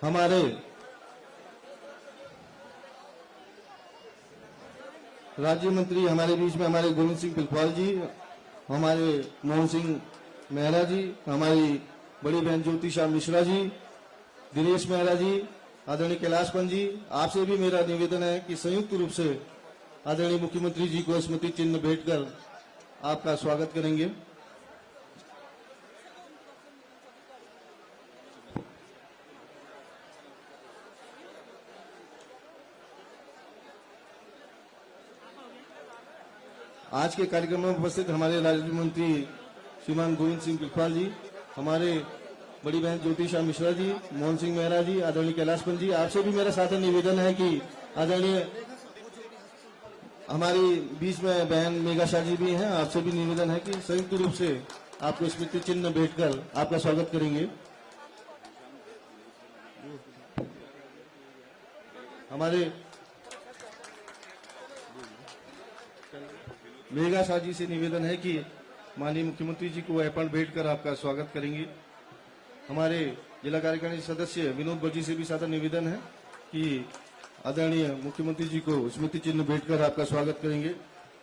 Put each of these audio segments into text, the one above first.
हमारे राज्य मंत्री हमारे बीच में हमारे गोविंद सिंह पिलखवाल जी, हमारे मोहन सिंह मेहरा जी, हमारी बड़ी बहन ज्योति श्याम मिश्रा जी, दिनेश मेहरा जी, आदरणीय कैलाश पंत जी, आपसे भी मेरा निवेदन है कि संयुक्त रूप से आदरणीय मुख्यमंत्री जी को स्मृति चिन्ह भेंट कर आपका स्वागत करेंगे। आज के कार्यक्रम में उपस्थित हमारे राज्य मंत्री श्रीमान गोविंद सिंह पिलखवाल जी, हमारे बड़ी बहन ज्योति श्याम मिश्रा जी, मोहन सिंह मेहरा जी, आदरणीय कैलाश पंत जी, आपसे भी मेरा सादर निवेदन है कि आदरणीय हमारी बीच में बहन मेघा शाह जी भी हैं, आपसे भी निवेदन है कि संयुक्त रूप से आपको स्मृति चिन्ह भेंट कर आपका स्वागत करेंगे। हमारे मेघा शाह जी से निवेदन है कि माननीय मुख्यमंत्री जी को ऐपण भेंट कर आपका स्वागत करेंगे। हमारे जिला कार्यकारिणी सदस्य विनोद बजी से भी सादर निवेदन है कि आदरणीय मुख्यमंत्री जी को स्मृति चिन्ह भेंट कर आपका स्वागत करेंगे।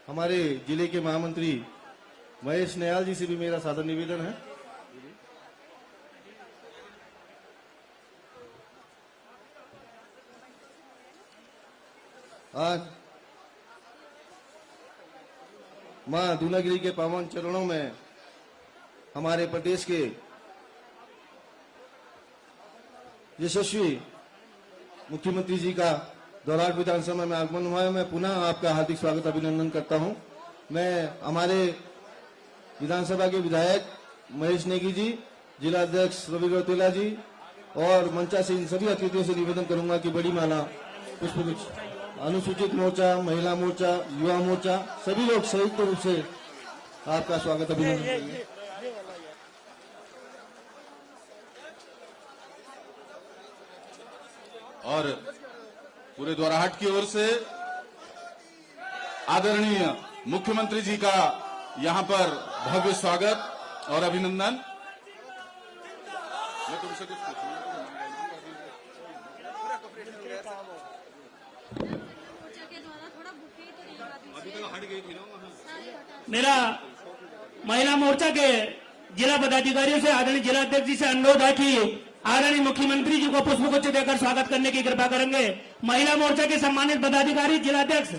हमारे जिले के महामंत्री महेश नयाल जी से भी मेरा सादर निवेदन है। आज मां दूनागिरी के पावन चरणों में हमारे प्रदेश के यशस्वी मुख्यमंत्री जी का दोराट विधानसभा में आगमन हुआ है। मैं पुनः आपका हार्दिक स्वागत अभिनंदन करता हूं। मैं हमारे विधानसभा के विधायक महेश नेगी जी, जिला अध्यक्ष रवि गौतेला जी और मंचा से इन सभी अतिथियों से निवेदन करूंगा कि बड़ी माला पुष्पगुच्छ, अनुसूचित मोर्चा, महिला मोर्चा, युवा मोर्चा, सभी लोग संयुक्त रूप से आपका स्वागत अभिनंदन करेंगे। और पूरे द्वाराहाट की ओर से आदरणीय मुख्यमंत्री जी का यहां पर भव्य स्वागत और अभिनंदन। मैं तुमसे कुछ पूछूंगा। मेरा महिला मोर्चा के जिला पदाधिकारियों से आदरणीय जिला अध्यक्ष जी से अनुरोध है कि आदरणीय मुख्यमंत्री जी को पुष्पगुच्छ देकर स्वागत करने की कृपा करेंगे। महिला मोर्चा के सम्मानित पदाधिकारी, जिला अध्यक्ष,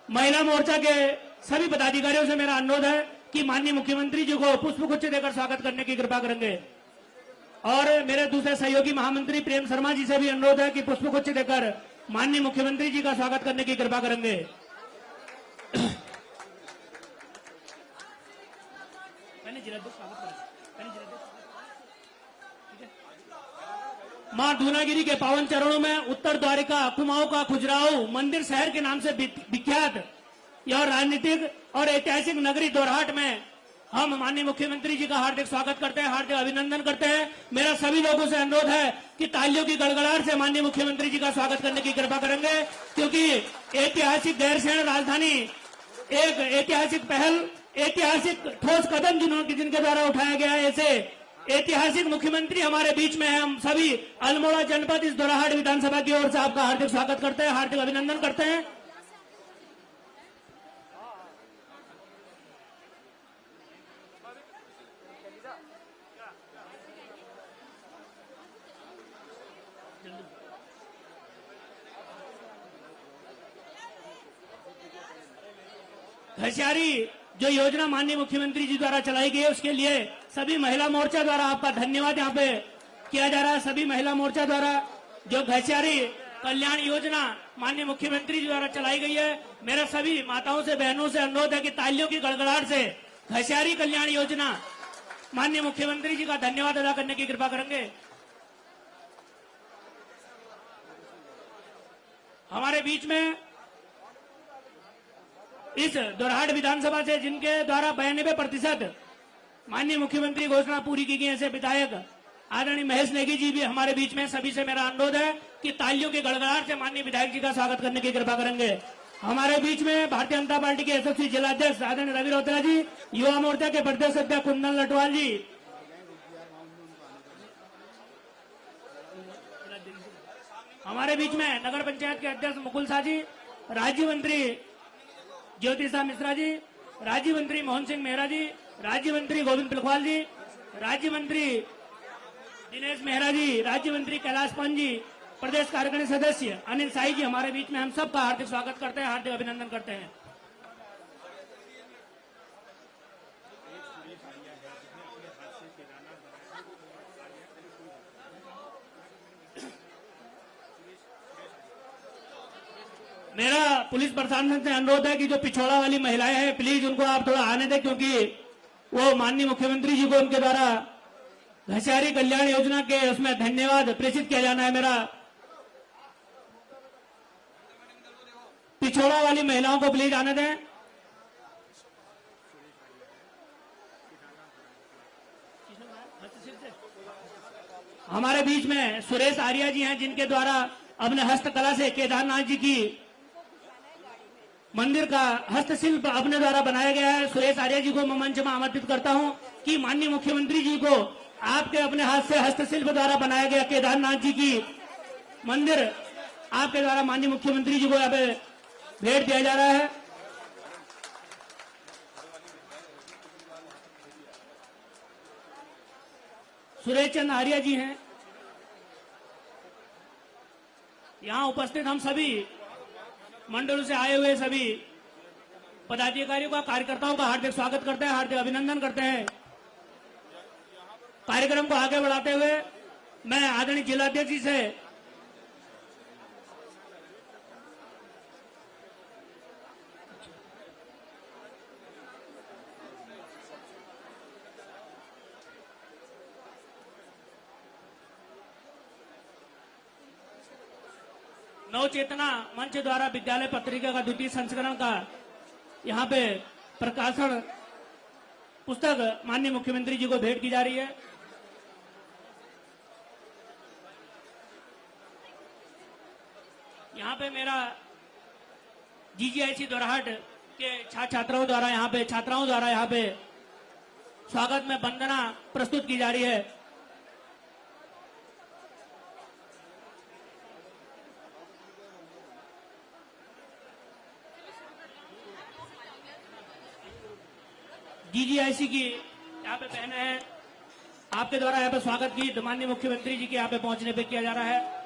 महिला मोर्चा के सभी पदाधिकारियों से मेरा अनुरोध है कि माननीय मुख्यमंत्री जी को पुष्पगुच्छ देकर स्वागत करने की कृपा करेंगे। और मेरे दूसरे सहयोगी महामंत्री प्रेम शर्मा जी से भी अनुरोध है कि पुष्पगुच्छ देकर माननीय मुख्यमंत्री जी का स्वागत करने की कृपा करेंगे। मां दूनागिरी के पावन चरणों में उत्तर द्वारिका, कुमाऊं का खजुराहो मंदिर शहर के नाम से विख्यात यह राजनीतिक और ऐतिहासिक नगरी दोराहाट में हम माननीय मुख्यमंत्री जी का हार्दिक स्वागत करते हैं, हार्दिक अभिनंदन करते हैं। मेरा सभी लोगों से अनुरोध है कि तालियों की गड़गड़ाहट से माननीय मुख्यमंत्री जी का स्वागत करने की कृपा करेंगे, क्योंकि ऐतिहासिक गैरसैंण राजधानी एक ऐतिहासिक पहल, ऐतिहासिक ठोस कदम जिनके द्वारा उठाया गया है, ऐसे ऐतिहासिक मुख्यमंत्री हमारे बीच में है। हम सभी अल्मोड़ा जनपद इस दोराहाट विधानसभा की ओर से आपका हार्दिक स्वागत करते हैं, हार्दिक अभिनंदन करते हैं। घसियारी जो योजना माननीय मुख्यमंत्री जी द्वारा चलाई गई है, उसके लिए सभी महिला मोर्चा द्वारा आपका धन्यवाद यहाँ पे किया जा रहा है। सभी महिला मोर्चा द्वारा जो घसियारी कल्याण योजना माननीय मुख्यमंत्री जी द्वारा चलाई गई है, मेरा सभी माताओं से, बहनों से अनुरोध है कि तालियों की गड़गड़ाहट से घसियारी कल्याण योजना माननीय मुख्यमंत्री जी का धन्यवाद अदा करने की कृपा करेंगे। हमारे बीच में इस दोराहाट विधानसभा से जिनके द्वारा 92% माननीय मुख्यमंत्री घोषणा पूरी की गई, ऐसे विधायक आदरणीय महेश नेगी जी भी हमारे बीच में। सभी से मेरा अनुरोध है कि तालियों के गड़गड़ाहट से माननीय विधायक जी का स्वागत करने की कृपा करेंगे। हमारे बीच में भारतीय जनता पार्टी के एसएससी जिला अध्यक्ष आदरणीय रवि गौतेला जी, युवा मोर्चा के प्रदेश अध्यक्ष कुंदन लटवाल जी, हमारे बीच में नगर पंचायत के अध्यक्ष मुकुल शाह जी, राज्य मंत्री ज्योतिषा मिश्रा जी, राज्य मंत्री मोहन सिंह मेहरा जी, राज्य मंत्री गोविंद पिलखवाल जी, राज्य मंत्री दिनेश मेहरा जी, राज्य मंत्री कैलाश पंत जी, प्रदेश कार्यकारिणी सदस्य अनिल साई जी हमारे बीच में, हम सबका हार्दिक स्वागत करते हैं, हार्दिक अभिनंदन करते हैं। मेरा पुलिस प्रशासन से अनुरोध है कि जो पिछौड़ा वाली महिलाएं हैं प्लीज उनको आप थोड़ा आने दें, क्योंकि वो माननीय मुख्यमंत्री जी को उनके द्वारा घसियारी कल्याण योजना के उसमें धन्यवाद प्रेषित किया जाना है। मेरा पिछौड़ा वाली महिलाओं को प्लीज आने दें। हमारे बीच में सुरेश आर्या जी हैं, जिनके द्वारा अपने हस्तकला से केदारनाथ जी की मंदिर का हस्तशिल्प अपने द्वारा बनाया गया है। सुरेश आर्या जी को मैं मंच में आमंत्रित करता हूं कि माननीय मुख्यमंत्री जी को आपके अपने हाथ से हस्तशिल्प द्वारा बनाया गया केदारनाथ जी की मंदिर आपके द्वारा माननीय मुख्यमंत्री जी को यहाँ पे भेंट दिया जा रहा है। सुरेश चंद्र आर्या जी हैं। यहाँ उपस्थित हम सभी मंडलों से आए हुए सभी पदाधिकारियों का, कार्यकर्ताओं का हार्दिक स्वागत करते हैं, हार्दिक अभिनंदन करते हैं। कार्यक्रम को आगे बढ़ाते हुए मैं आदरणीय जिलाध्यक्ष जी से नव चेतना मंच द्वारा विद्यालय पत्रिका का द्वितीय संस्करण का यहाँ पे प्रकाशन पुस्तक माननीय मुख्यमंत्री जी को भेंट की जा रही है। यहाँ पे मेरा जीजीआईसी दोराहट के छात्राओं द्वारा यहाँ पे स्वागत में वंदना प्रस्तुत की जा रही है। जीजीआईसी की यहाँ पे बहनें हैं, आपके द्वारा यहाँ पे स्वागत की माननीय मुख्यमंत्री जी के यहाँ पे पहुंचने पे किया जा रहा है।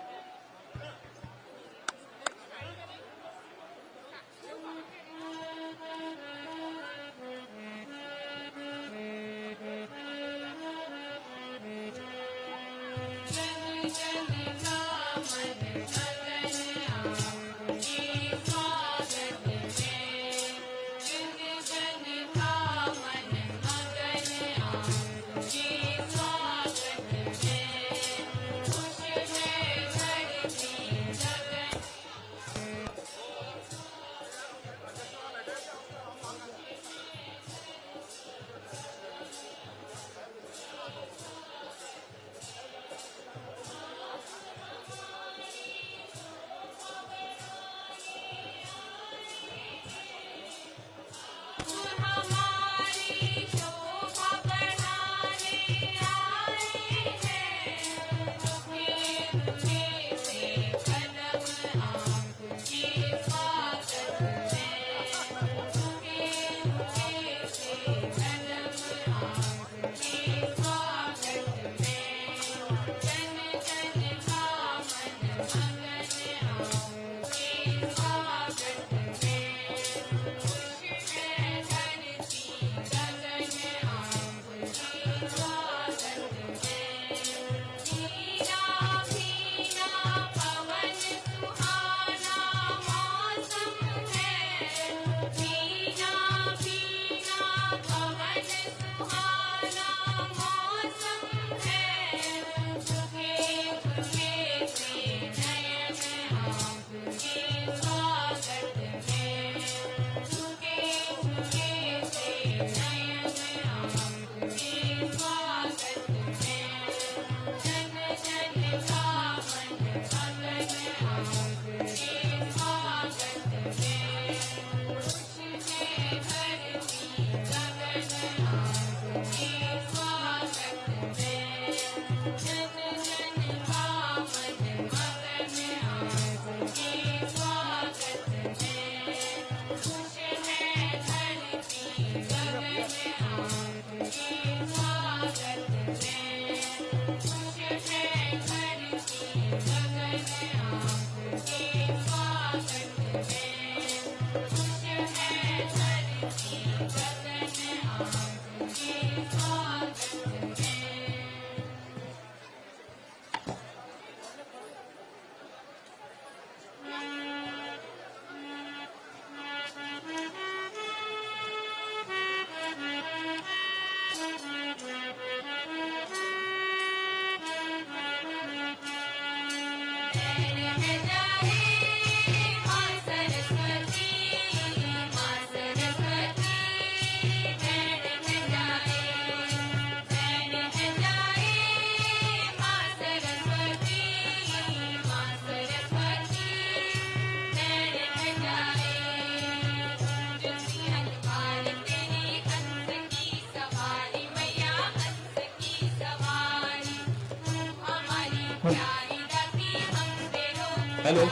हेलो,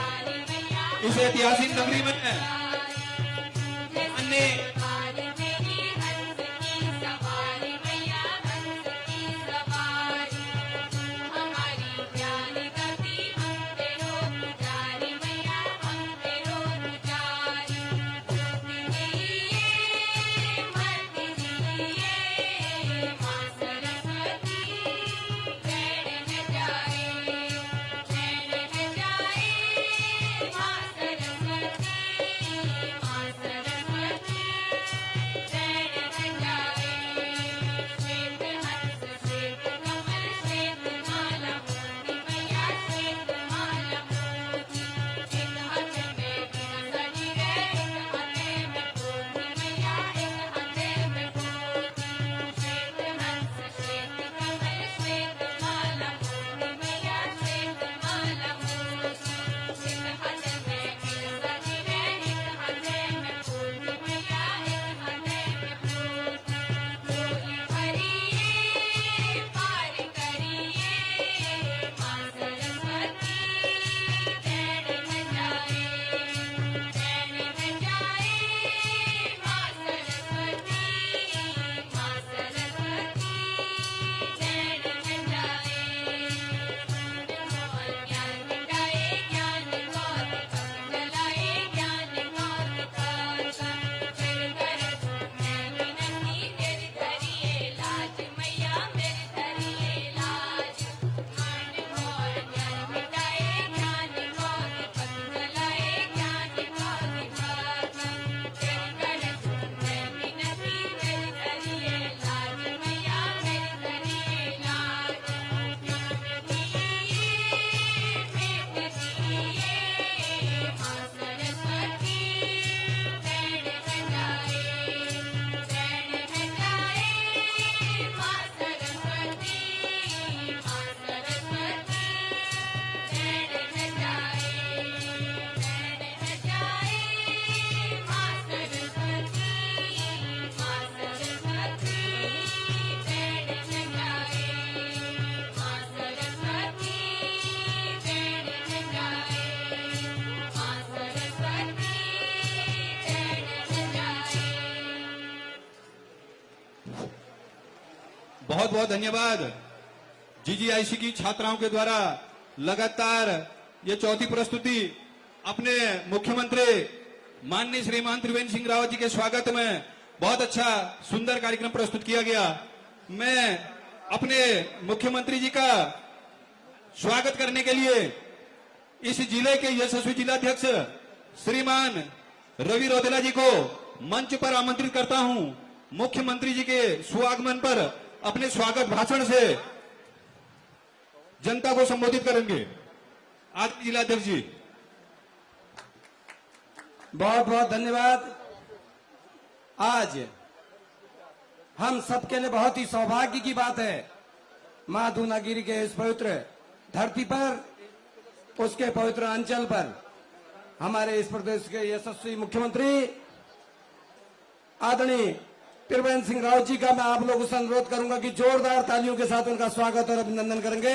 इस ऐतिहासिक नगरी में अन्य बहुत बहुत धन्यवाद। जीजीआईसी की छात्राओं के द्वारा लगातार ये चौथी प्रस्तुति अपने मुख्यमंत्री माननीय श्रीमान त्रिवेंद्र सिंह रावत जी के स्वागत में बहुत अच्छा सुंदर कार्यक्रम प्रस्तुत किया गया। मैं अपने मुख्यमंत्री जी का स्वागत करने के लिए इस जिले के यशस्वी जिलाध्यक्ष श्रीमान रवि रौतेला जी को मंच पर आमंत्रित करता हूं। मुख्यमंत्री जी के स्वागमन पर अपने स्वागत भाषण से जनता को संबोधित करेंगे। आज जिलाध्यक्ष जी। बहुत बहुत धन्यवाद। आज हम सबके लिए बहुत ही सौभाग्य की बात है, मां दूनागिरी के इस पवित्र धरती पर, उसके पवित्र अंचल पर हमारे इस प्रदेश के यशस्वी मुख्यमंत्री आदरणीय त्रिवेंद्र सिंह रावत जी का मैं आप लोगों से अनुरोध करूंगा कि जोरदार तालियों के साथ उनका स्वागत और अभिनंदन करेंगे।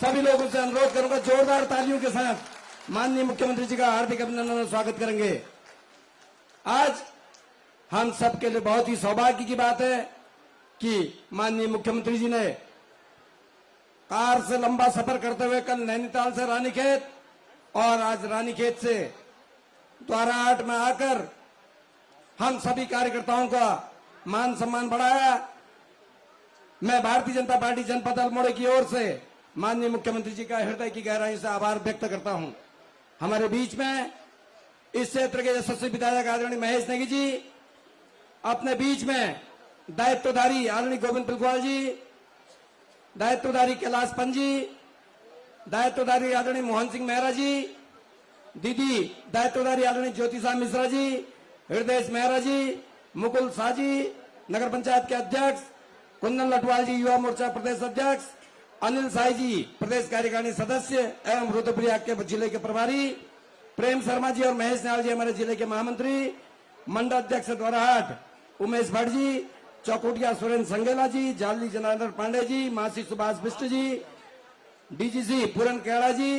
सभी लोगों से अनुरोध करूंगा जोरदार तालियों के साथ माननीय मुख्यमंत्री जी का हार्दिक अभिनंदन और स्वागत करेंगे। आज हम सबके लिए बहुत ही सौभाग्य की बात है कि माननीय मुख्यमंत्री जी ने कार से लंबा सफर करते हुए कल नैनीताल से रानीखेत और आज रानीखेत से द्वाराहाट में आकर हम सभी कार्यकर्ताओं का मान सम्मान बढ़ाया। मैं भारतीय जनता पार्टी जनपद अल्मोड़ा की ओर से माननीय मुख्यमंत्री जी का हृदय की गहराई से आभार व्यक्त करता हूं। हमारे बीच में इस क्षेत्र के यशस्वी विधायक आदरणीय महेश नेगी जी, अपने बीच में दायित्वधारी आदरणीय गोविंद पिलखवाल जी, दायित्वधारी कैलाश पंत जी, दायित्वधारी आदरणीय मोहन सिंह मेहरा जी, दीदी दायित्वधारी आदरणीय ज्योतिषा मिश्रा जी, हृदय मेहरा जी, मुकुल शाह जी, नगर पंचायत के अध्यक्ष कुंदन लटवाल जी, युवा मोर्चा प्रदेश अध्यक्ष अनिल साई जी, प्रदेश कार्यकारिणी सदस्य एवं रुद्रप्रयाग के जिले के प्रभारी प्रेम शर्मा जी और महेश नाल जी, हमारे जिले के महामंत्री, मंडल अध्यक्ष द्वाराहाट उमेश भट्ट जी, चौकुटिया सुरेंद्र संगेला जी, जाली जनार्दन पांडे जी, मासी सुभाष बिष्ट जी, डीजीसी पूरन केड़ा जी,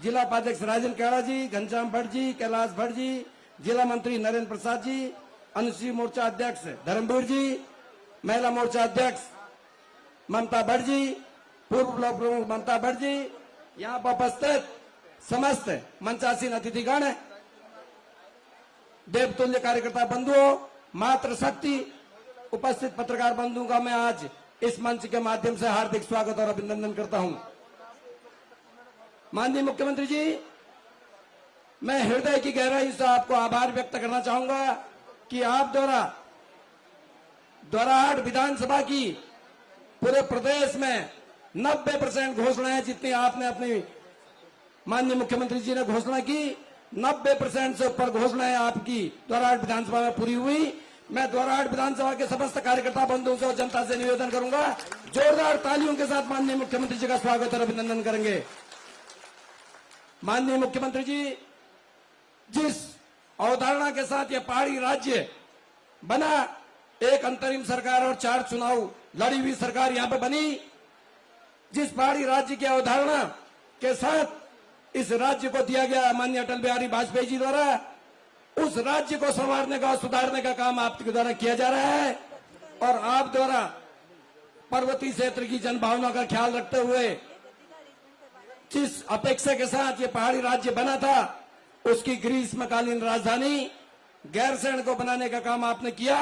जिला उपाध्यक्ष राजन केड़ा जी, घनश्याम भट्ट जी, कैलाश भट्ट जी, जिला मंत्री नरेंद्र प्रसाद जी, अनुसूचित मोर्चा अध्यक्ष धर्मवीर जी, महिला मोर्चा अध्यक्ष ममता भट्ट जी, पूर्व ब्लॉक प्रमुख ममता भट्ट जी, यहाँ पर उपस्थित समस्त मंचासीन अतिथिगण, देवतुल्य कार्यकर्ता बंधुओं, मातृशक्ति, उपस्थित पत्रकार बंधुओं का मैं आज इस मंच के माध्यम से हार्दिक स्वागत और अभिनंदन करता हूं। माननीय मुख्यमंत्री जी, मैं हृदय की गहराई से आपको आभार व्यक्त करना चाहूंगा कि आप द्वारा दोराहाट विधानसभा की पूरे प्रदेश में 90% घोषणाएं जितनी आपने अपनी माननीय मुख्यमंत्री जी ने घोषणा की, 90% से ऊपर घोषणाएं आपकी दोराहाट विधानसभा में पूरी हुई। मैं दोराहाट विधानसभा के समस्त कार्यकर्ता बंधुओं से और जनता से निवेदन करूंगा, जोरदार तालियों के साथ माननीय मुख्यमंत्री जी का स्वागत और अभिनंदन करेंगे। माननीय मुख्यमंत्री जी, जिस अवधारणा के साथ यह पहाड़ी राज्य बना, एक अंतरिम सरकार और 4 चुनाव लड़ी हुई सरकार यहां पर बनी, जिस पहाड़ी राज्य की अवधारणा के साथ इस राज्य को दिया गया माननीय अटल बिहारी वाजपेयी जी द्वारा, उस राज्य को संवारने का और सुधारने का काम आपके द्वारा किया जा रहा है। और आप द्वारा पर्वतीय क्षेत्र की जनभावना का ख्याल रखते हुए जिस अपेक्षा के साथ ये पहाड़ी राज्य बना था, उसकी ग्रीष्मकालीन राजधानी गैरसैंण को बनाने का काम आपने किया।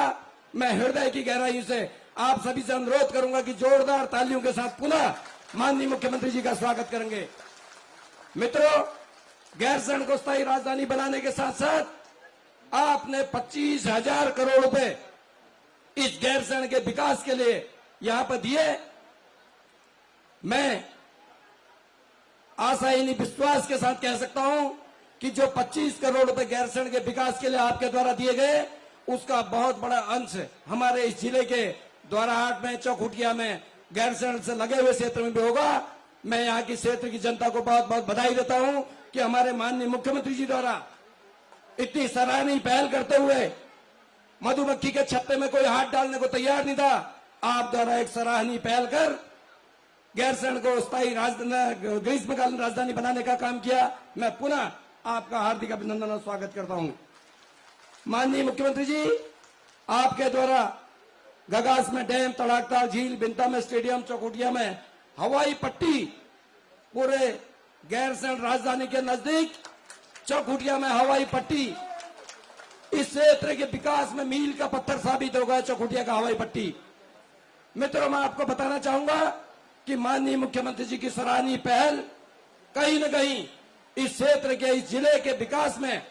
मैं हृदय की गहराई से आप सभी से अनुरोध करूंगा कि जोरदार तालियों के साथ पुनः माननीय मुख्यमंत्री जी का स्वागत करेंगे। मित्रों, गैरसैंण को स्थायी राजधानी बनाने के साथ साथ आपने 25,000 करोड़ रुपए इस गैरसैंण के विकास के लिए यहां पर दिए। मैं आशाहीन विश्वास के साथ कह सकता हूं कि जो 25 करोड़ रुपए गैरसैंण के विकास के लिए आपके द्वारा दिए गए, उसका बहुत बड़ा अंश हमारे इस जिले के दोराहाट में, चौखुटिया में, गैरसैंण से लगे हुए क्षेत्र में भी होगा। मैं यहाँ की क्षेत्र की जनता को बहुत बहुत बधाई देता हूं कि हमारे माननीय मुख्यमंत्री जी द्वारा इतनी सराहनीय पहल करते हुए मधुमक्खी के छत्ते में कोई हाथ डालने को तैयार नहीं था, आप द्वारा एक सराहनीय पहल कर गैरसैंण को स्थायी ग्रीष्मकालीन राजधानी बनाने का काम किया। मैं पुनः आपका हार्दिक अभिनंदन और स्वागत करता हूं। माननीय मुख्यमंत्री जी, आपके द्वारा गगास में डैम, तड़ाकताल झील, बिंता में स्टेडियम, चौकुटिया में हवाई पट्टी, पूरे गैरसैंण राजधानी के नजदीक चौकुटिया में हवाई पट्टी, इस क्षेत्र के विकास में मील का पत्थर साबित होगा चौकुटिया का हवाई पट्टी। मित्रों, मैं आपको बताना चाहूंगा कि माननीय मुख्यमंत्री जी की सराहनीय पहल कहीं न कहीं इस क्षेत्र के, इस जिले के विकास में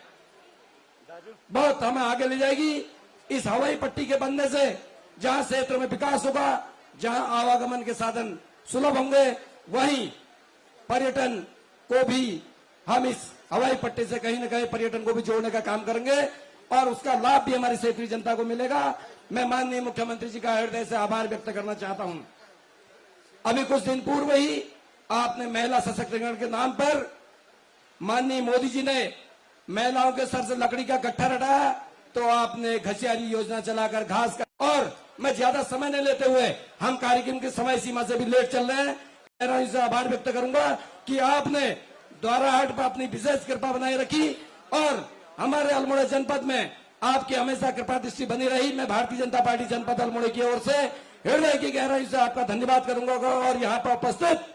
बहुत हमें आगे ले जाएगी। इस हवाई पट्टी के बनने से जहां क्षेत्र में विकास होगा, जहां आवागमन के साधन सुलभ होंगे, वहीं पर्यटन को भी हम इस हवाई पट्टी से कहीं न कहीं पर्यटन को भी जोड़ने का काम करेंगे और उसका लाभ भी हमारी क्षेत्रीय जनता को मिलेगा। मैं माननीय मुख्यमंत्री जी का हृदय से आभार व्यक्त करना चाहता हूं। अभी कुछ दिन पूर्व ही आपने महिला सशक्तिकरण के नाम पर माननीय मोदी जी ने महिलाओं के सर से लकड़ी का गट्ठा रटाया, तो आपने घसियारी योजना चलाकर घास का, और मैं ज्यादा समय नहीं लेते हुए, हम कार्यक्रम की समय सीमा से भी लेट चल रहे हैं, इससे आभार व्यक्त करूंगा कि आपने दोराहाट पर अपनी विशेष कृपा बनाए रखी और हमारे अल्मोड़ा जनपद में आपकी हमेशा कृपा दृष्टि बनी रही। मैं भारतीय जनता पार्टी जनपद अल्मोड़ा की ओर से हृदय की गहराई से आपका धन्यवाद करूंगा। और यहाँ पर उपस्थित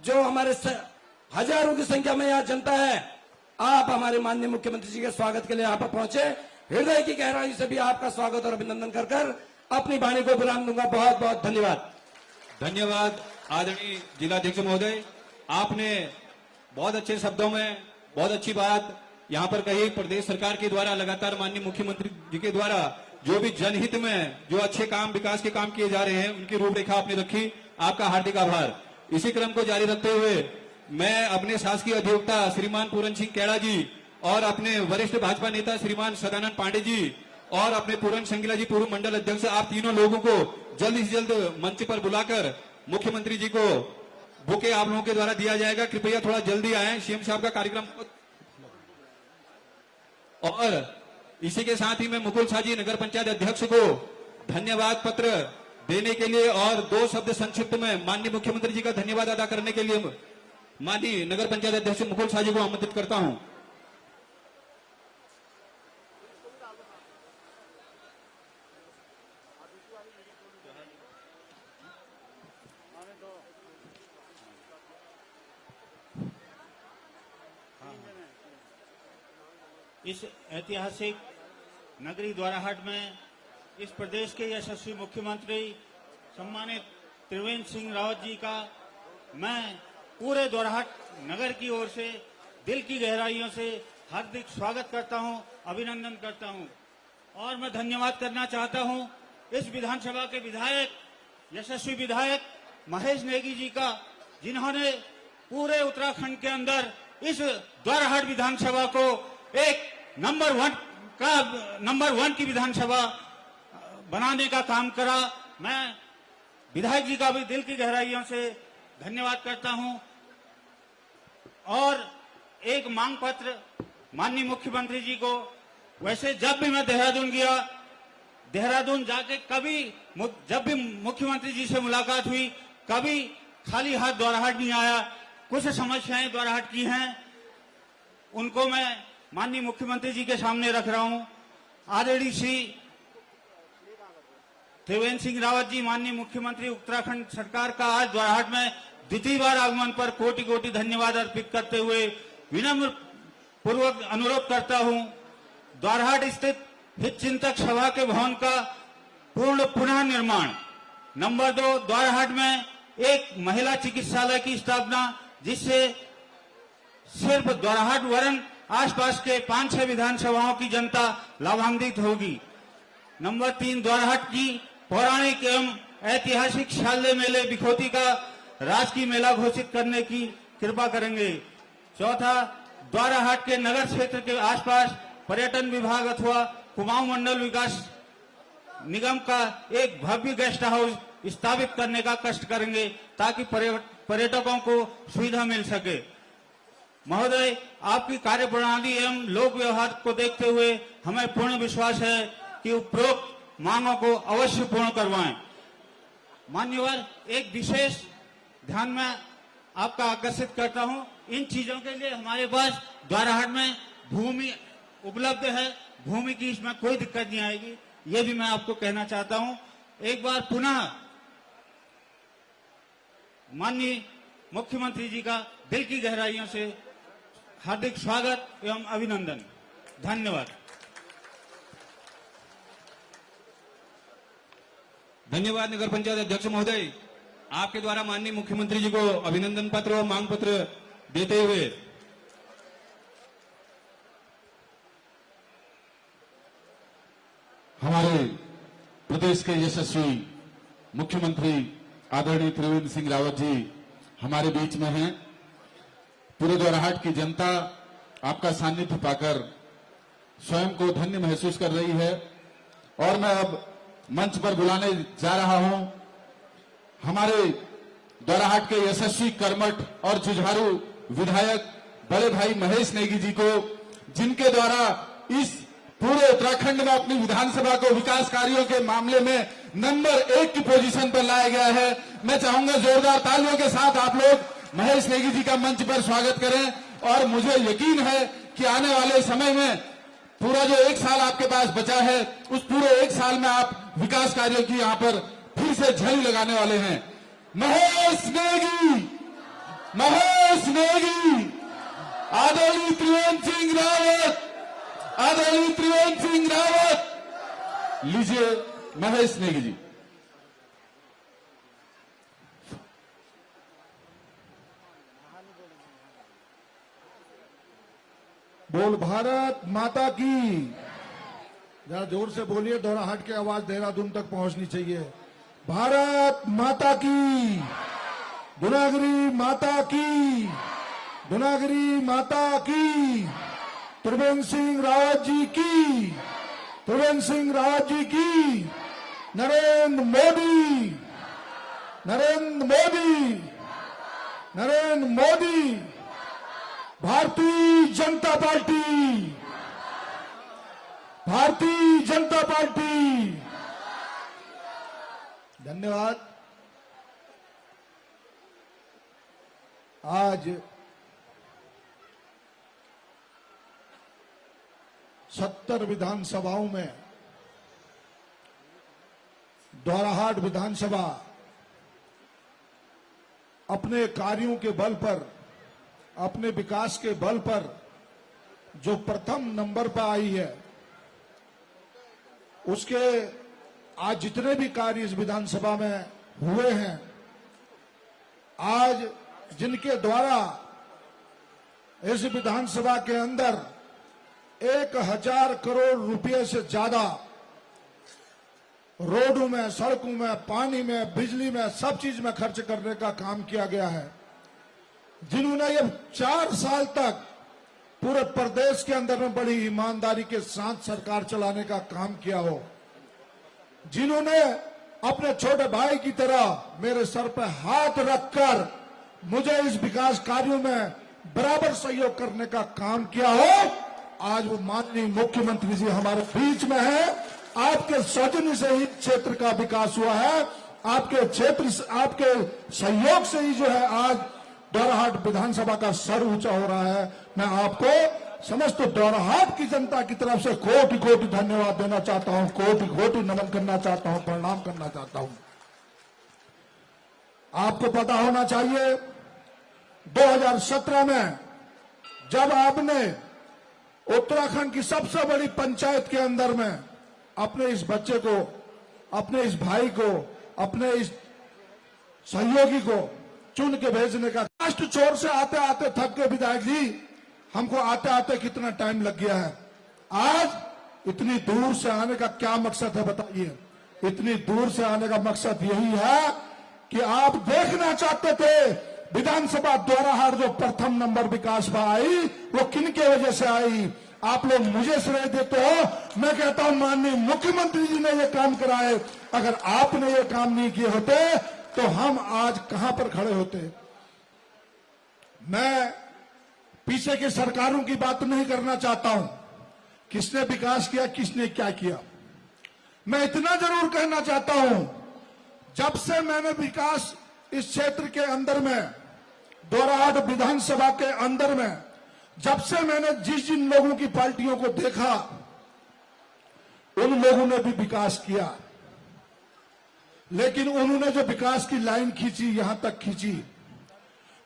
जो हमारे हजारों की संख्या में यहाँ जनता है, आप हमारे माननीय मुख्यमंत्री जी के स्वागत के लिए यहाँ पर पहुंचे, हृदय की गहराई से भी आपका स्वागत और अभिनंदन कर कर अपनी वाणी को विराम दूंगा। बहुत बहुत धन्यवाद। धन्यवाद आदरणीय जिलाध्यक्ष महोदय, आपने बहुत अच्छे शब्दों में बहुत अच्छी बात यहाँ पर कही। प्रदेश सरकार के द्वारा लगातार माननीय मुख्यमंत्री जी के द्वारा जो भी जनहित में जो अच्छे काम, विकास के काम किए जा रहे हैं, उनकी रूपरेखा आपने रखी, आपका हार्दिक आभार। इसी क्रम को जारी रखते हुए मैं अपने शासकीय अधिवक्ता श्रीमान पूरन सिंह केड़ा जी और अपने वरिष्ठ भाजपा नेता श्रीमान सदानंद पांडे जी और अपने पूरन संगिला जी, पूर्व मंडल अध्यक्ष, आप तीनों लोगों को जल्द से जल्द मंच पर बुलाकर मुख्यमंत्री जी को बुके आप लोगों के द्वारा दिया जाएगा। कृपया थोड़ा जल्दी आए, सीएम साहब का कार्यक्रम। और इसी के साथ ही मैं मुकुल साजी नगर पंचायत अध्यक्ष को धन्यवाद पत्र देने के लिए और 2 शब्द संक्षिप्त में माननीय मुख्यमंत्री जी का धन्यवाद अदा करने के लिए माननीय नगर पंचायत अध्यक्ष मुकुल शाह जी को आमंत्रित करता हूं। इस ऐतिहासिक नगरी द्वाराहाट में इस प्रदेश के यशस्वी मुख्यमंत्री सम्मानित त्रिवेंद्र सिंह रावत जी का मैं पूरे द्वाराहाट नगर की ओर से दिल की गहराइयों से हार्दिक स्वागत करता हूं, अभिनंदन करता हूं और मैं धन्यवाद करना चाहता हूं इस विधानसभा के विधायक, यशस्वी विधायक महेश नेगी जी का, जिन्होंने पूरे उत्तराखंड के अंदर इस द्वाराहाट विधानसभा को एक नंबर वन की विधानसभा बनाने का काम करा। मैं विधायक जी का भी दिल की गहराइयों से धन्यवाद करता हूं और एक मांग पत्र माननीय मुख्यमंत्री जी को, वैसे जब भी मैं देहरादून गया, देहरादून जाके जब भी मुख्यमंत्री जी से मुलाकात हुई, कभी खाली हाथ द्वाराहाट नहीं आया। कुछ समस्याएं द्वाराहाट की हैं, उनको मैं माननीय मुख्यमंत्री जी के सामने रख रहा हूं। आदरणीय श्री त्रिवेंद्र सिंह रावत जी, माननीय मुख्यमंत्री उत्तराखंड सरकार का आज द्वाराहाट में द्वितीय बार आगमन पर कोटि कोटि धन्यवाद अर्पित करते हुए विनम्र पूर्वक अनुरोध करता हूं, द्वाराहाट स्थित हितचिंतक सभा के भवन का पूर्ण पुनः निर्माण। नंबर 2, द्वाराहाट में एक महिला चिकित्सालय की स्थापना, जिससे सिर्फ द्वाराहाट वरन आसपास के 5-6 विधानसभाओं की जनता लाभान्वित होगी। नंबर 3, द्वाराहाट की पौराणिक एवं ऐतिहासिक शाल्य मेले बिखोती का राजकीय मेला घोषित करने की कृपा करेंगे। चौथा, द्वाराहाट के नगर क्षेत्र के आसपास पर्यटन विभाग अथवा कुमाऊं मंडल विकास निगम का एक भव्य गेस्ट हाउस स्थापित करने का कष्ट करेंगे, ताकि पर्यटकों को सुविधा मिल सके। महोदय, आपकी कार्यप्रणाली एवं लोक व्यवहार को देखते हुए हमें पूर्ण विश्वास है कि उपरोक्त मांगों को अवश्य पूर्ण करवाएं। मान्यवर, एक विशेष ध्यान में आपका आकर्षित करता हूं, इन चीजों के लिए हमारे पास द्वाराहाट में भूमि उपलब्ध है, भूमि की इसमें कोई दिक्कत नहीं आएगी, ये भी मैं आपको कहना चाहता हूं। एक बार पुनः माननीय मुख्यमंत्री जी का दिल की गहराइयों से हार्दिक स्वागत एवं अभिनंदन। धन्यवाद। धन्यवाद नगर पंचायत अध्यक्ष महोदय, आपके द्वारा माननीय मुख्यमंत्री जी को अभिनंदन पत्र और मांग पत्र देते हुए हमारे प्रदेश के यशस्वी मुख्यमंत्री आदरणीय त्रिवेंद्र सिंह रावत जी हमारे बीच में हैं। पूरे द्वाराहाट की जनता आपका सानिध्य पाकर स्वयं को धन्य महसूस कर रही है और मैं अब मंच पर बुलाने जा रहा हूं हमारे द्वाराहाट के यशस्वी कर्मठ और जुझारू विधायक बड़े भाई महेश नेगी जी को, जिनके द्वारा इस पूरे उत्तराखंड में अपनी विधानसभा को विकास कार्यों के मामले में नंबर 1 की पोजीशन पर लाया गया है। मैं चाहूंगा जोरदार तालियों के साथ आप लोग महेश नेगी जी का मंच पर स्वागत करें और मुझे यकीन है कि आने वाले समय में पूरा जो 1 साल आपके पास बचा है, उस पूरे 1 साल में आप विकास कार्यों की यहां पर फिर से झड़ी लगाने वाले हैं। महेश नेगी, महेश नेगी, आदरणीय त्रिवेंद्र सिंह रावत, आदरणीय त्रिवेंद्र सिंह रावत। लीजिए महेश नेगी जी। बोल भारत माता की। जरा जोर से बोलिए, द्वाराहाट की आवाज देहरादून तक पहुंचनी चाहिए। भारत माता की, दुनागरी माता की, दुनागरी माता की, त्रिवेंद्र सिंह रावत जी की, त्रिवेंद्र सिंह रावत जी की, नरेंद्र मोदी, नरेंद्र मोदी, नरेंद्र मोदी, भारतीय जनता पार्टी, भारतीय जनता पार्टी। धन्यवाद। आज 70 विधानसभाओं में दोराहाट विधानसभा अपने कार्यों के बल पर, अपने विकास के बल पर जो प्रथम नंबर पर आई है, उसके आज जितने भी कार्य इस विधानसभा में हुए हैं, आज जिनके द्वारा इस विधानसभा के अंदर 1000 करोड़ रुपए से ज्यादा रोडों में, सड़कों में, पानी में, बिजली में, सब चीज में खर्च करने का काम किया गया है, जिन्होंने ये 4 साल तक पूरे प्रदेश के अंदर में बड़ी ईमानदारी के साथ सरकार चलाने का काम किया हो, जिन्होंने अपने छोटे भाई की तरह मेरे सर पर हाथ रखकर मुझे इस विकास कार्यों में बराबर सहयोग करने का काम किया हो, आज वो माननीय मुख्यमंत्री जी हमारे बीच में है। आपके सौजन्य से ही क्षेत्र का विकास हुआ है, आपके क्षेत्र, आपके सहयोग से ही जो है आज दोराहाट विधानसभा का सर ऊंचा हो रहा है। मैं आपको समस्त दोराहाट की जनता की तरफ से कोटि कोटि धन्यवाद देना चाहता हूं, कोटि कोटि नमन करना चाहता हूं, प्रणाम करना चाहता हूं। आपको पता होना चाहिए 2017 में जब आपने उत्तराखंड की सबसे बड़ी पंचायत के अंदर में अपने इस बच्चे को, अपने इस भाई को, अपने इस सहयोगी को चुन के भेजने का, लास्ट छोर से आते आते थक के विधायक जी, हमको आते आते कितना टाइम लग गया है। आज इतनी दूर से आने का क्या मकसद है बताइए? इतनी दूर से आने का मकसद यही है कि आप देखना चाहते थे विधानसभा दोराहाट जो प्रथम नंबर विकास में आई वो किन के वजह से आई। आप लोग मुझे श्रेय देते हो, मैं कहता हूं माननीय मुख्यमंत्री जी ने ये काम कराए। अगर आपने ये काम नहीं किए होते तो हम आज कहां पर खड़े होते। मैं पीछे की सरकारों की बात नहीं करना चाहता हूं, किसने विकास किया, किसने क्या किया। मैं इतना जरूर कहना चाहता हूं, जब से मैंने विकास इस क्षेत्र के अंदर में, दोराहाट विधानसभा के अंदर में, जब से मैंने जिन लोगों की पार्टियों को देखा, उन लोगों ने भी विकास किया, लेकिन उन्होंने जो विकास की लाइन खींची, यहां तक खींची,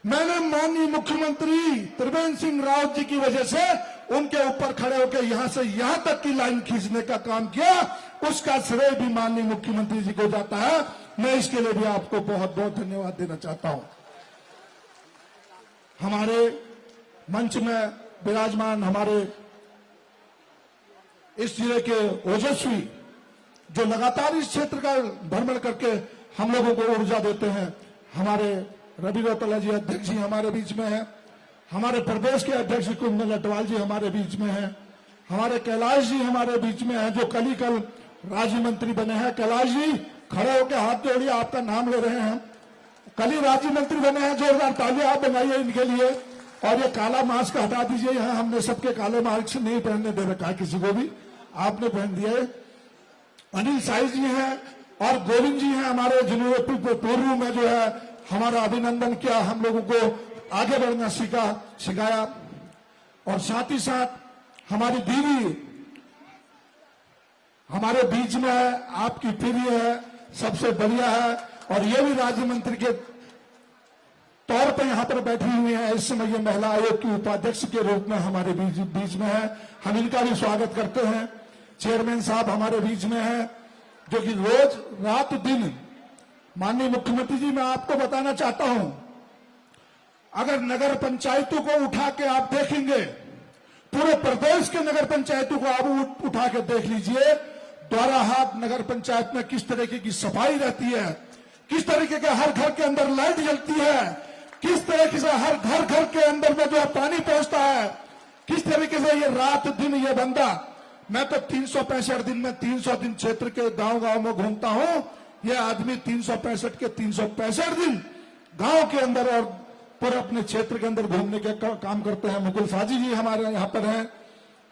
मैंने माननीय मुख्यमंत्री त्रिवेंद्र सिंह रावत जी की वजह से उनके ऊपर खड़े होकर यहां से यहां तक की लाइन खींचने का काम किया। उसका श्रेय भी माननीय मुख्यमंत्री जी को जाता है। मैं इसके लिए भी आपको बहुत बहुत धन्यवाद देना चाहता हूं। हमारे मंच में विराजमान हमारे इस जिले के ओजस्वी, जो लगातार इस क्षेत्र का भ्रमण करके हम लोगों को ऊर्जा देते हैं, हमारे रवि रौतेला जी अध्यक्ष जी हमारे बीच में हैं, हमारे प्रदेश के अध्यक्ष कुंदन लटवाल जी हमारे बीच में हैं, हमारे कैलाश जी हमारे बीच में हैं जो कल राज्य मंत्री बने हैं। कैलाश जी खड़े होकर हाथ जोड़िए, आपका नाम ले रहे हैं। कल ही राज्य मंत्री बने हैं, जोरदार तालियां आप बनाइए इनके लिए। और ये काला मास्क हटा दीजिए, यहाँ हमने सबके काले मास्क नहीं पहनने दे रखा है, किसी को भी आपने पहन दिया है। अनिल साई जी हैं और गोविंद जी हैं हमारे, जिन्होंने पूर्व में जो है हमारा अभिनंदन किया, हम लोगों को आगे बढ़ना सिखाया। और साथ ही साथ हमारी दीदी हमारे बीच में है, आपकी प्रिय है, सबसे बढ़िया है, और ये भी राज्य मंत्री के तौर पर यहां पर बैठी हुई है। इस समय ये महिला आयोग की उपाध्यक्ष के रूप में हमारे बीच में है। हम इनका भी स्वागत करते हैं। चेयरमैन साहब हमारे बीच में है, जो कि रोज रात दिन, माननीय मुख्यमंत्री जी मैं आपको बताना चाहता हूं, अगर नगर पंचायतों को उठा के आप देखेंगे, पूरे प्रदेश के नगर पंचायतों को आप उठा के देख लीजिए, दोराहाट नगर पंचायत में किस तरीके की सफाई रहती है, किस तरीके के हर घर के अंदर लाइट जलती है, किस तरीके से हर घर के अंदर में जो है पानी पहुंचता है, किस तरीके से ये रात दिन ये बंदा, मैं तो 365 दिन में 300 दिन क्षेत्र के गांव में घूमता हूं, ये आदमी 365 के 365 दिन गांव के अंदर और पूरे अपने क्षेत्र के अंदर घूमने के काम करते हैं। मुकुल साजी जी हमारे यहाँ पर हैं,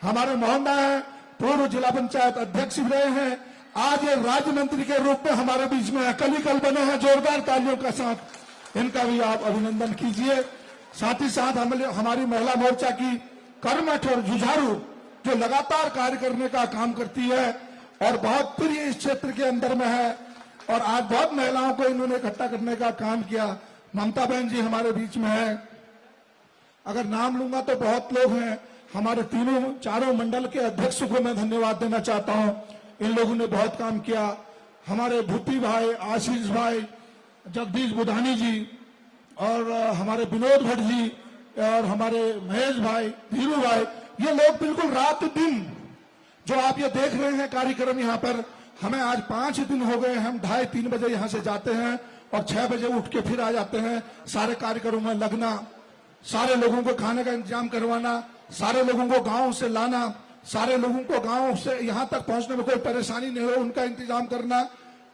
हमारे मोहनदा है, पूर्व जिला पंचायत अध्यक्ष भी रहे हैं, आज ये राज्य मंत्री के रूप में हमारे बीच में कल बने हैं। जोरदार तालियों के साथ इनका भी आप अभिनंदन कीजिए। साथ ही साथ हमारी महिला मोर्चा की कर्मठ और जुझारू जो लगातार कार्य करने का काम करती है और बहुत प्रिय इस क्षेत्र के अंदर में है और आज बहुत महिलाओं को इन्होंने इकट्ठा करने का काम किया। ममता बहन जी हमारे बीच में है, अगर नाम लूंगा तो बहुत लोग हैं। हमारे चारों मंडल के अध्यक्ष को मैं धन्यवाद देना चाहता हूं, इन लोगों ने बहुत काम किया। हमारे भूपी भाई, आशीष भाई, जगदीश बुधानी जी और हमारे विनोद भट्ट जी और हमारे महेश भाई, धीरू भाई, ये लोग बिल्कुल रात दिन जो आप ये देख रहे हैं कार्यक्रम यहाँ पर, हमें आज 5 दिन हो गए। हम 2:30-3 बजे यहाँ से जाते हैं और 6 बजे उठ के फिर आ जाते हैं। सारे कार्यक्रमों में लगना, सारे लोगों को खाने का इंतजाम करवाना, सारे लोगों को गांव से लाना, सारे लोगों को गांव से यहाँ तक पहुंचने में कोई परेशानी नहीं हो उनका इंतजाम करना,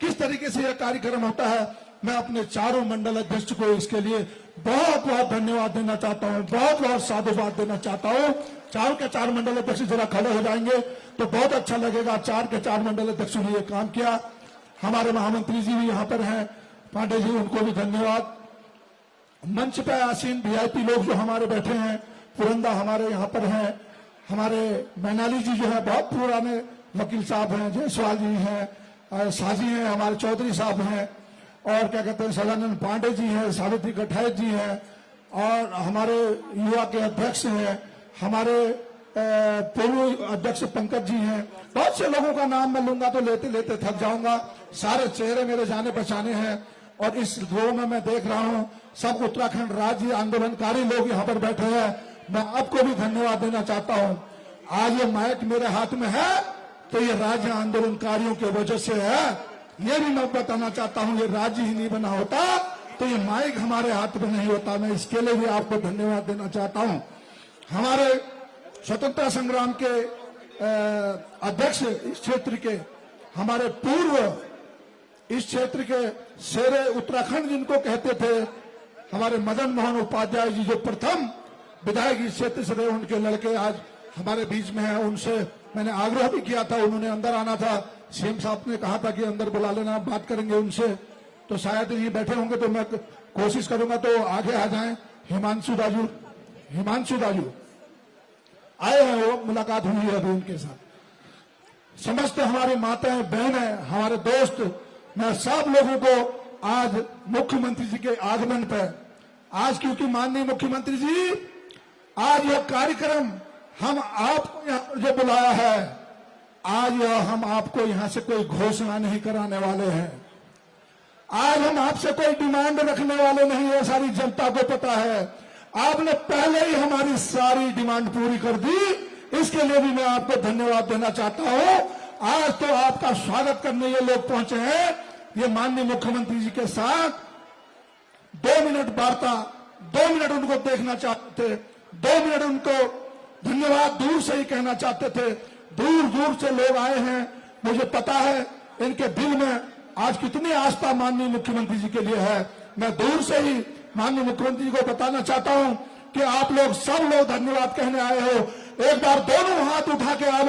किस तरीके से यह कार्यक्रम होता है। मैं अपने चारों मंडल अध्यक्ष को इसके लिए बहुत बहुत धन्यवाद देना चाहता हूं, बहुत बहुत साधुवाद देना चाहता हूं। 4 के 4 मंडल अध्यक्ष जरा खड़े हो जाएंगे तो बहुत अच्छा लगेगा। 4 के 4 मंडल अध्यक्षों ने यह काम किया। हमारे महामंत्री जी भी यहाँ पर हैं, पांडे जी, उनको भी धन्यवाद। मंच पे आसीन वीआईपी लोग जो हमारे बैठे हैं, पुरंदा हमारे यहाँ पर हैं, हमारे मैनाली जी जो है बहुत पुराने वकील साहब हैं, जायसवाल जी हैं, साजी हैं, हमारे चौधरी साहब हैं और क्या कहते हैं सदानंद पांडे जी हैं, सावित्री कठायत जी हैं और हमारे युवा के अध्यक्ष हैं, हमारे पूर्व अध्यक्ष पंकज जी हैं। बहुत से लोगों का नाम मैं लूंगा तो लेते लेते थक जाऊंगा। सारे चेहरे मेरे जाने पहचाने हैं और इस रो में मैं देख रहा हूं सब उत्तराखंड राज्य आंदोलनकारी लोग यहाँ पर बैठे हैं। मैं आपको भी धन्यवाद देना चाहता हूं। आज ये माइक मेरे हाथ में है तो ये राज्य आंदोलनकारियों की वजह से है। ये भी मैं बताना चाहता हूं, ये राज्य ही नहीं बना होता तो ये माइक हमारे हाथ में नहीं होता। मैं इसके लिए भी आपको धन्यवाद देना चाहता हूं। हमारे स्वतंत्रता संग्राम के अध्यक्ष इस क्षेत्र के, हमारे पूर्व इस क्षेत्र के शेरे उत्तराखंड जिनको कहते थे, हमारे मदन मोहन उपाध्याय जी जो प्रथम विधायक इस क्षेत्र से रहे, उनके लड़के आज हमारे बीच में हैं। उनसे मैंने आग्रह भी किया था, उन्होंने अंदर आना था। सीएम साहब ने कहा था कि अंदर बुला लेना, बात करेंगे उनसे। तो शायद ये बैठे होंगे तो मैं कोशिश करूंगा तो आगे आ जाएं। हिमांशु दाजू आए हैं, वो मुलाकात हुई है अभी उनके साथ। समस्त हमारी माताएं, बहनें, हमारे दोस्त, मैं सब लोगों को आज मुख्यमंत्री जी के आगमन पर, आज क्योंकि माननीय मुख्यमंत्री जी आज यह कार्यक्रम हम आपको यहाँ पर जो बुलाया है, आज हम आपको यहां से कोई घोषणा नहीं कराने वाले हैं। आज हम आपसे कोई डिमांड रखने वाले नहीं है, सारी जनता को पता है। आपने पहले ही हमारी सारी डिमांड पूरी कर दी, इसके लिए भी मैं आपको धन्यवाद देना चाहता हूं। आज तो आपका स्वागत करने ये लोग पहुंचे हैं, ये माननीय मुख्यमंत्री जी के साथ 2 मिनट वार्ता, 2 मिनट उनको देखना चाहते थे, 2 मिनट उनको धन्यवाद दूर से ही कहना चाहते थे। दूर दूर से लोग आए हैं, मुझे पता है इनके दिल में आज कितनी आस्था माननीय मुख्यमंत्री जी के लिए है। मैं दूर से ही माननीय मुख्यमंत्री जी को बताना चाहता हूं कि आप लोग सब लोग धन्यवाद कहने आए हो। एक बार दोनों हाथ उठा के आप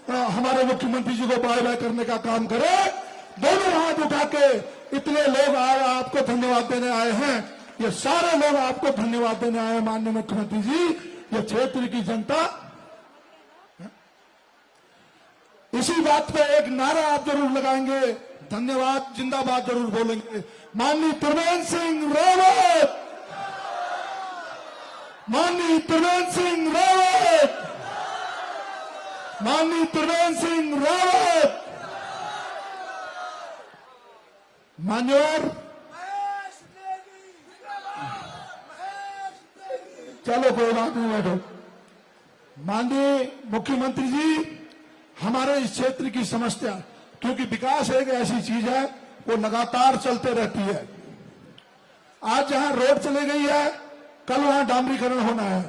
हमारे मुख्यमंत्री जी को बाय बाय करने का काम करें। दोनों हाथ उठा के इतने लोग आए, आपको धन्यवाद देने आए हैं। ये सारे लोग आपको धन्यवाद देने आए हैं माननीय मुख्यमंत्री जी। ये क्षेत्र की जनता, इसी बात पे एक नारा आप जरूर लगाएंगे, धन्यवाद जिंदाबाद जरूर बोलेंगे। माननीय त्रिवेंद्र सिंह रावत, माननीय त्रिवेंद्र सिंह रावत, माननीय त्रिवेंद्र सिंह रावत। मान्यवर, चलो कोई बात नहीं, बैठो। माननीय मुख्यमंत्री जी, हमारे इस क्षेत्र की समस्या, क्योंकि विकास एक ऐसी चीज है वो लगातार चलते रहती है। आज जहां रोड चली गई है, कल वहां डामरीकरण होना है,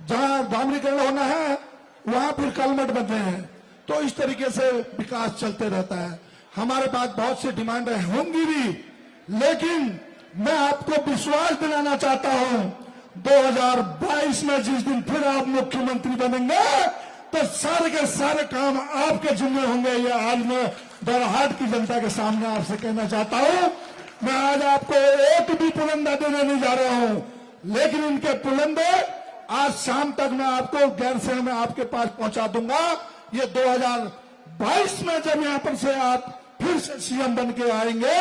जहां डामरीकरण होना है वहां फिर कलमट बनने हैं। तो इस तरीके से विकास चलते रहता है। हमारे पास बहुत सी डिमांडें होंगी भी, लेकिन मैं आपको विश्वास दिलाना चाहता हूं 2022 में जिस दिन फिर आप मुख्यमंत्री बनेंगे तो सारे के सारे काम आपके जिम्मे होंगे। ये आज मैं दोराहाट की जनता के सामने आपसे कहना चाहता हूं। मैं आज आपको एक भी पुरंदा देने नहीं जा रहा हूं। लेकिन इनके पुलंदे आज शाम तक मैं आपको गैरसैंण में आपके पास पहुंचा दूंगा। ये 2022 में जब यहां पर से आप फिर से सीएम बन के आएंगे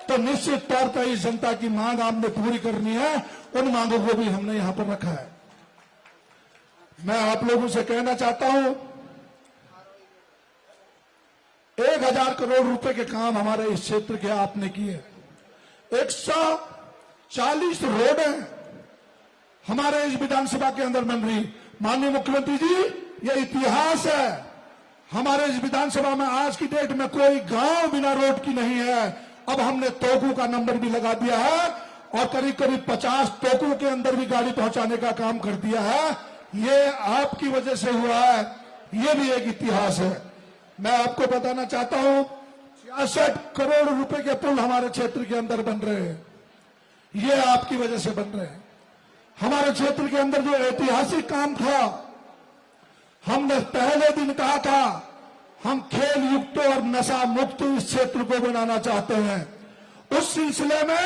तो निश्चित तौर पर इस जनता की मांग आपने पूरी करनी है। उन मांगों को भी हमने यहां पर रखा है। मैं आप लोगों से कहना चाहता हूं, 1000 करोड़ रुपए के काम हमारे इस क्षेत्र के आपने किए। 140 रोड हैं हमारे इस विधानसभा के अंदर बन रही। माननीय मुख्यमंत्री जी, ये इतिहास है हमारे इस विधानसभा में। आज की डेट में कोई गांव बिना रोड की नहीं है। अब हमने तोकों का नंबर भी लगा दिया है और करीब करीब 50 तोकों के अंदर भी गाड़ी पहुंचाने का काम कर दिया है। ये आपकी वजह से हुआ है। ये भी एक इतिहास है। मैं आपको बताना चाहता हूं, 66 करोड़ रुपए के पुल हमारे क्षेत्र के अंदर बन रहे हैं। ये आपकी वजह से बन रहे हैं। हमारे क्षेत्र के अंदर जो ऐतिहासिक काम था, हमने पहले दिन कहा था हम खेल युक्त और नशा मुक्त इस क्षेत्र को बनाना चाहते हैं। उस सिलसिले में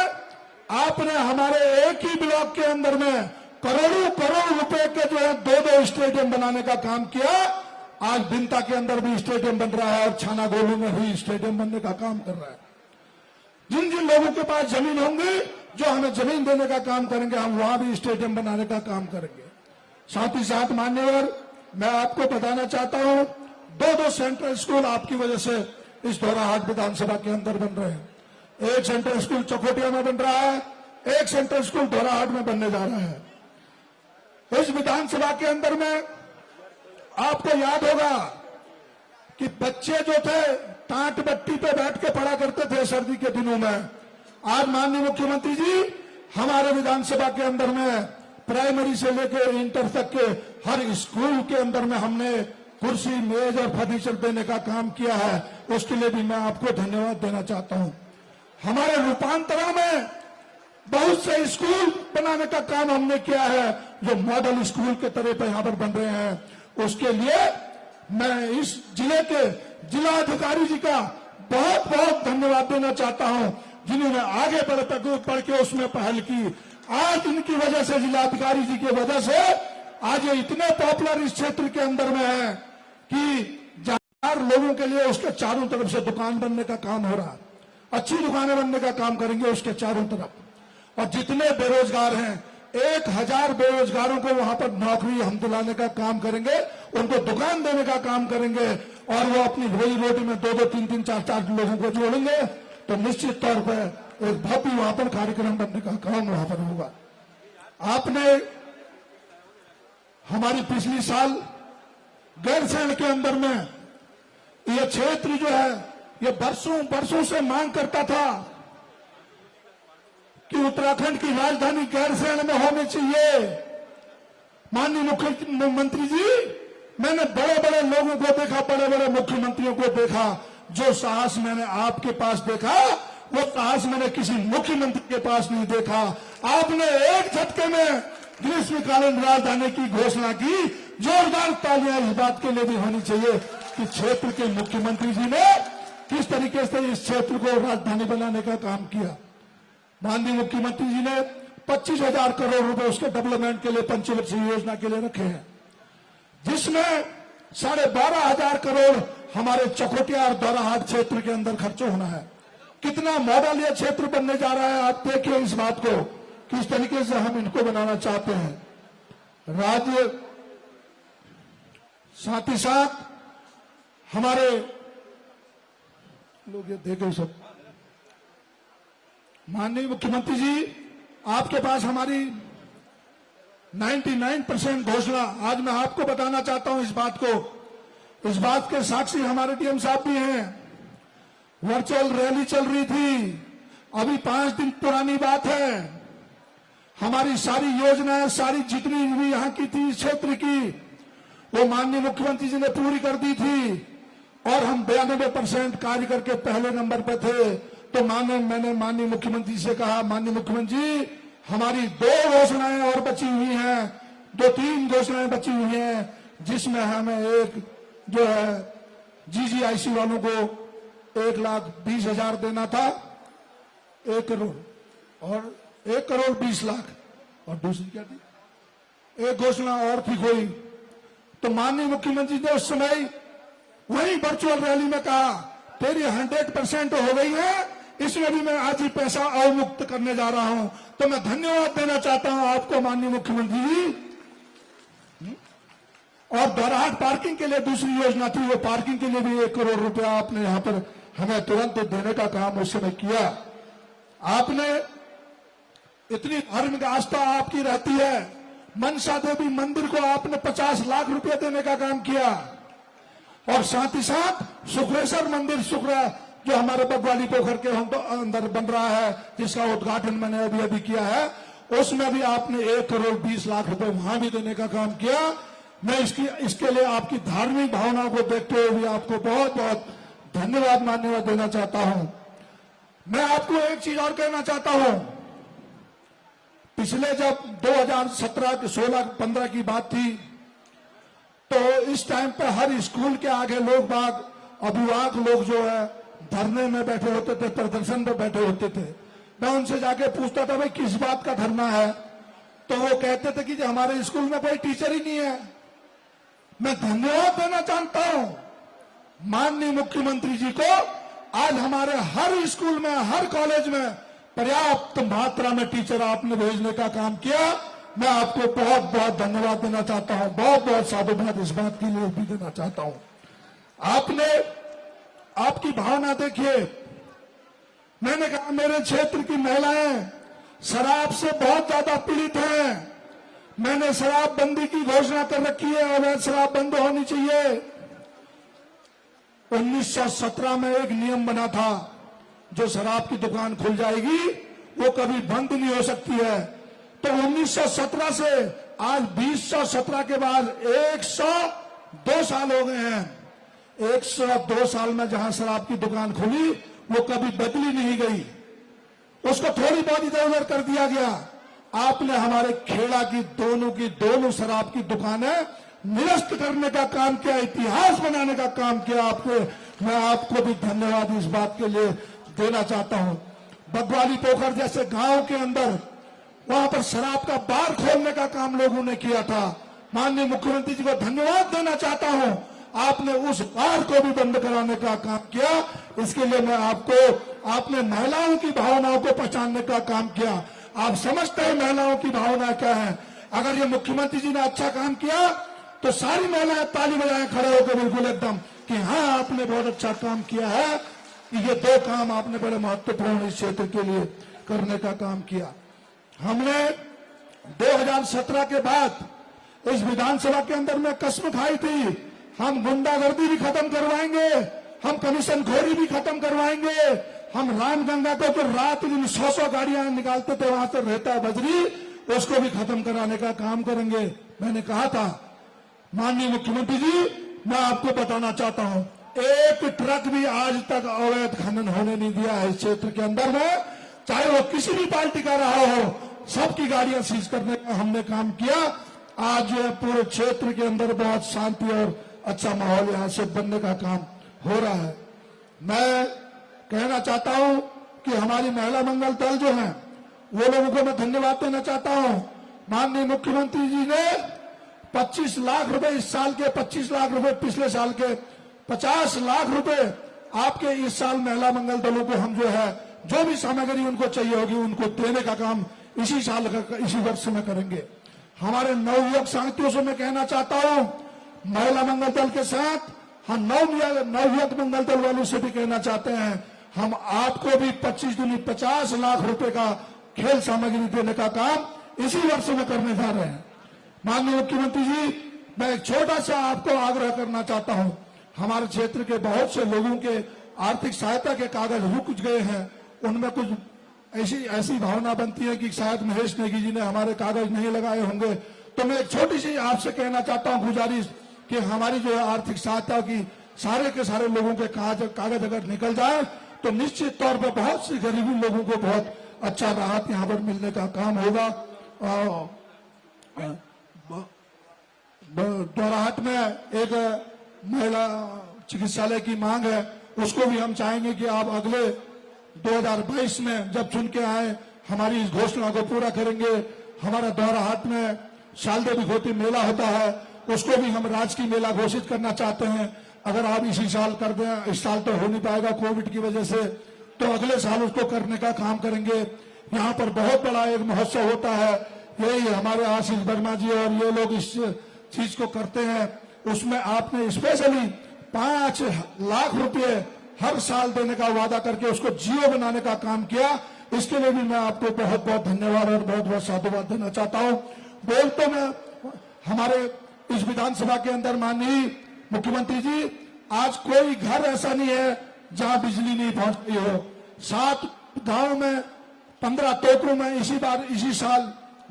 आपने हमारे एक ही ब्लॉक के अंदर में करोड़ों करोड़ रुपए के जो है 2 स्टेडियम बनाने का काम किया। आज बिंता के अंदर भी स्टेडियम बन रहा है और छाना गोलू में भी स्टेडियम बनने का काम कर रहा है। जिन जिन लोगों के पास जमीन होंगी, जो हमें जमीन देने का काम करेंगे, हम वहां भी स्टेडियम बनाने का काम करेंगे। साथ ही साथ मान्यवर, मैं आपको बताना चाहता हूं, 2 सेंट्रल स्कूल आपकी वजह से इस धोराहाट विधानसभा के अंदर बन रहे हैं। एक सेंट्रल स्कूल चकोटिया में बन रहा है, एक सेंट्रल स्कूल धोराहाट में बनने जा रहा है। इस विधानसभा के अंदर में आपको याद होगा कि बच्चे जो थे टाट बट्टी पे बैठ के पढ़ा करते थे सर्दी के दिनों में। आज माननीय मुख्यमंत्री जी, हमारे विधानसभा के अंदर में प्राइमरी से लेकर इंटर तक के हर स्कूल के अंदर में हमने कुर्सी, मेज और फर्नीचर देने का काम किया है। उसके लिए भी मैं आपको धन्यवाद देना चाहता हूं। हमारे रूपांतरा में बहुत से स्कूल बनाने का काम हमने किया है, जो मॉडल स्कूल के तरह पे यहां पर बन रहे हैं। उसके लिए मैं इस जिले के जिलाधिकारी जी का बहुत बहुत धन्यवाद देना चाहता हूं, जिन्होंने आगे बढ़ के उसमें पहल की। आज इनकी वजह से, जिलाधिकारी जी की वजह से आज ये इतने पॉपुलर इस क्षेत्र के अंदर में है कि जहां लोगों के लिए उसके चारों तरफ से दुकान बनने का काम हो रहा है। अच्छी दुकानें बनने का काम करेंगे उसके चारों तरफ। और जितने बेरोजगार हैं, 1000 बेरोजगारों को वहां पर नौकरी हम दिलाने का काम करेंगे, उनको दुकान देने का काम करेंगे और वो अपनी रोजी रोटी में 2-2, 3-3, 4-4 लोगों को जोड़ेंगे। तो निश्चित तौर पर एक भव्य वहां पर कार्यक्रम बनने का काम वहां पर होगा। आपने हमारी पिछली साल गैरसैंण के अंदर में यह क्षेत्र जो है, ये बरसों से मांग करता था कि उत्तराखंड की राजधानी गैरसैंण में होनी चाहिए। माननीय मुख्यमंत्री जी, मैंने बड़े बड़े लोगों को देखा, बड़े बड़े मुख्यमंत्रियों को देखा। जो साहस मैंने आपके पास देखा, वो साहस मैंने किसी मुख्यमंत्री के पास नहीं देखा। आपने एक झटके में ग्रीष्मकालीन राजधानी की घोषणा की। जोरदार तालियां इस बात के लिए भी होनी चाहिए कि क्षेत्र के मुख्यमंत्री जी ने किस तरीके से इस क्षेत्र को राजधानी बनाने का काम किया। माननीय मुख्यमंत्री जी ने 25,000 करोड़ रुपए उसके डेवलपमेंट के लिए पंचवर्षीय योजना के लिए रखे हैं, जिसमें 12,500 करोड़ हमारे चकोटिया और धोराहाट क्षेत्र के अंदर खर्च होना है। कितना मॉडल ये क्षेत्र बनने जा रहा है, आप देखिए इस बात को, किस तरीके से हम इनको बनाना चाहते हैं। राज्य साथ ही साथ हमारे लोग ये देखे सब। माननीय मुख्यमंत्री जी, आपके पास हमारी 99% घोषणा, आज मैं आपको बताना चाहता हूं इस बात को। इस बात के साक्षी हमारे डीएम साहब भी हैं। वर्चुअल रैली चल रही थी, अभी 5 दिन पुरानी बात है। हमारी सारी योजनाएं, सारी जितनी भी यहां की थी इस क्षेत्र की, वो माननीय मुख्यमंत्री जी ने पूरी कर दी थी और हम 92% कार्य करके पहले नंबर पर थे। तो मैंने माननीय मुख्यमंत्री से कहा, माननीय मुख्यमंत्री जी, हमारी 2 घोषणाएं और बची हुई हैं, 2-3 घोषणाएं बची हुई हैं, जिसमें हमें एक जो है जीजीआईसी वालों को 1,20,000 देना था, 1 करोड़ और 1,20,00,000 और दूसरी क्या थी, एक घोषणा और थी कोई, तो माननीय मुख्यमंत्री ने उस समय वही वर्चुअल रैली में कहा तेरी 100% हो गई है, इसमें भी मैं आज ही पैसा अवमुक्त करने जा रहा हूं। तो मैं धन्यवाद देना चाहता हूं आपको माननीय मुख्यमंत्री जी। और दोराहाट पार्किंग के लिए दूसरी योजना थी, वो पार्किंग के लिए भी 1 करोड़ रुपया आपने यहां पर हमें तुरंत देने का काम उस समय किया। आपने इतनी धार्मिक आस्था आपकी रहती है, मनसा देवी मंदिर को आपने 50 लाख रुपए देने का काम किया। और साथ ही साथ शुक्रेश्वर मंदिर जो हमारे बगवाली पोखर के अंदर बन रहा है, जिसका उद्घाटन मैंने अभी किया है, उसमें भी आपने 1 करोड़ 20 लाख रुपए वहां भी देने का काम किया। मैं इसके लिए आपकी धार्मिक भावनाओं को देखते हुए भी आपको बहुत बहुत धन्यवाद मान्यवाद देना चाहता हूं। मैं आपको एक चीज और कहना चाहता हूं, पिछले जब 2017 के 16-15 की बात थी, तो इस टाइम पे हर स्कूल के आगे लोग बाग अभिभावक लोग जो है धरने में बैठे होते थे, प्रदर्शन पे बैठे होते थे। मैं उनसे जाके पूछता था भाई किस बात का धरना है, तो वो कहते थे कि हमारे स्कूल में कोई टीचर ही नहीं है। मैं धन्यवाद देना चाहता हूं माननीय मुख्यमंत्री जी को, आज हमारे हर स्कूल में हर कॉलेज में पर्याप्त मात्रा में टीचर आपने भेजने का काम किया। मैं आपको बहुत बहुत धन्यवाद देना चाहता हूं, बहुत बहुत साधुवाद इस बात के लिए भी देना चाहता हूं। आपने आपकी भावना देखिए, मैंने कहा मेरे क्षेत्र की महिलाएं शराब से बहुत ज्यादा पीड़ित हैं। मैंने शराबबंदी की घोषणा कर रखी है, अवैध शराब बंद होनी चाहिए। 1917 में एक नियम बना था, जो शराब की दुकान खुल जाएगी वो कभी बंद नहीं हो सकती है। तो 1917 से आज 2017 के बाद 102 साल हो गए हैं। 102 साल में जहां शराब की दुकान खुली वो कभी बदली नहीं गई, उसको थोड़ी बहुत इधर उधर कर दिया गया। आपने हमारे खेड़ा की दोनों शराब की दुकानें निरस्त करने का काम किया, इतिहास बनाने का काम किया आपने। मैं आपको भी धन्यवाद इस बात के लिए देना चाहता हूं। बगवाली पोखर जैसे गांव के अंदर वहां पर शराब का बार खोलने का काम लोगों ने किया था। माननीय मुख्यमंत्री जी को धन्यवाद देना चाहता हूं, आपने उस बार को भी बंद कराने का काम किया। इसके लिए मैं आपने महिलाओं की भावनाओं को पहचानने का काम किया। आप समझते हैं महिलाओं की भावना क्या है। अगर ये मुख्यमंत्री जी ने अच्छा काम किया तो सारी महिलाएं ताली बजाएं खड़े होकर बिल्कुल एकदम कि हाँ आपने बहुत अच्छा काम किया है। ये 2 काम आपने बड़े महत्वपूर्ण इस क्षेत्र के लिए करने का काम किया। हमने 2017 के बाद इस विधानसभा के अंदर में कसम खाई थी, हम गुंडागर्दी भी खत्म करवाएंगे, हम कमीशन खोरी भी खत्म करवाएंगे, हम रामगंगा को जो रात दिन 100 गाड़ियां निकालते थे वहां से रहता बजरी, उसको भी खत्म कराने का काम करेंगे। मैंने कहा था माननीय मुख्यमंत्री जी, मैं आपको बताना चाहता हूं, एक ट्रक भी आज तक अवैध खनन होने नहीं दिया है इस क्षेत्र के अंदर में, चाहे वो किसी भी पार्टी का रहा हो। सबकी गाड़ियां सीज करने का हमने काम किया। आज जो है पूरे क्षेत्र के अंदर बहुत शांति और अच्छा माहौल यहां से बनने का काम हो रहा है। मैं कहना चाहता हूं कि हमारी महिला मंगल दल जो है वो लोगों को मैं धन्यवाद देना चाहता हूं। माननीय मुख्यमंत्री जी ने 25 लाख रुपए इस साल के, 25 लाख रुपए पिछले साल के, 50 लाख रुपए आपके इस साल महिला मंगल दलों को हम जो है जो भी सामग्री उनको चाहिए होगी उनको देने का काम इसी साल इसी वर्ष में करेंगे। हमारे नवयुवक साथियों से मैं कहना चाहता हूं, महिला मंगल दल के साथ हम नवयुवक मंगल दल वालों से भी कहना चाहते हैं, हम आपको भी 50 लाख रुपए का खेल सामग्री देने का काम इसी वर्ष में करने जा रहे हैं। माननीय मुख्यमंत्री जी, मैं एक छोटा सा आपको आग्रह करना चाहता हूं, हमारे क्षेत्र के बहुत से लोगों के आर्थिक सहायता के कागज रुक गए हैं, उनमें कुछ ऐसी भावना बनती है कि शायद महेश नेगी जी ने हमारे कागज नहीं लगाए होंगे। तो मैं एक छोटी सी आपसे कहना चाहता हूं गुजारिश कि हमारी जो है आर्थिक सहायता की सारे के सारे लोगों के कागज अगर निकल जाए तो निश्चित तौर पर बहुत सी गरीबी लोगों को बहुत अच्छा राहत यहाँ पर मिलने का काम होगा। दोराहाट में एक महिला चिकित्सालय की मांग है, उसको भी हम चाहेंगे कि आप अगले 2022 में जब चुन के आए हमारी इस घोषणा को पूरा करेंगे। हमारा दौराहाट में शालदेवी खोती मेला होता है, उसको भी हम राजकीय मेला घोषित करना चाहते हैं। अगर आप इसी साल कर दें, इस साल तो हो नहीं पाएगा कोविड की वजह से, तो अगले साल उसको करने का काम करेंगे। यहाँ पर बहुत बड़ा एक महोत्सव होता है, यही हमारे आशीष वर्मा जी और ये लोग इस चीज को करते हैं। उसमें आपने स्पेशली 5 लाख रुपए हर साल देने का वादा करके उसको जियो बनाने का काम किया। इसके लिए भी मैं आपको बहुत बहुत धन्यवाद और बहुत बहुत साधुवाद देना चाहता हूँ। बोल तो मैं हमारे इस विधानसभा के अंदर माननीय मुख्यमंत्री जी, आज कोई घर ऐसा नहीं है जहां बिजली नहीं पहुंच रही हो। 7 गांव में 15 टोकरों में इसी साल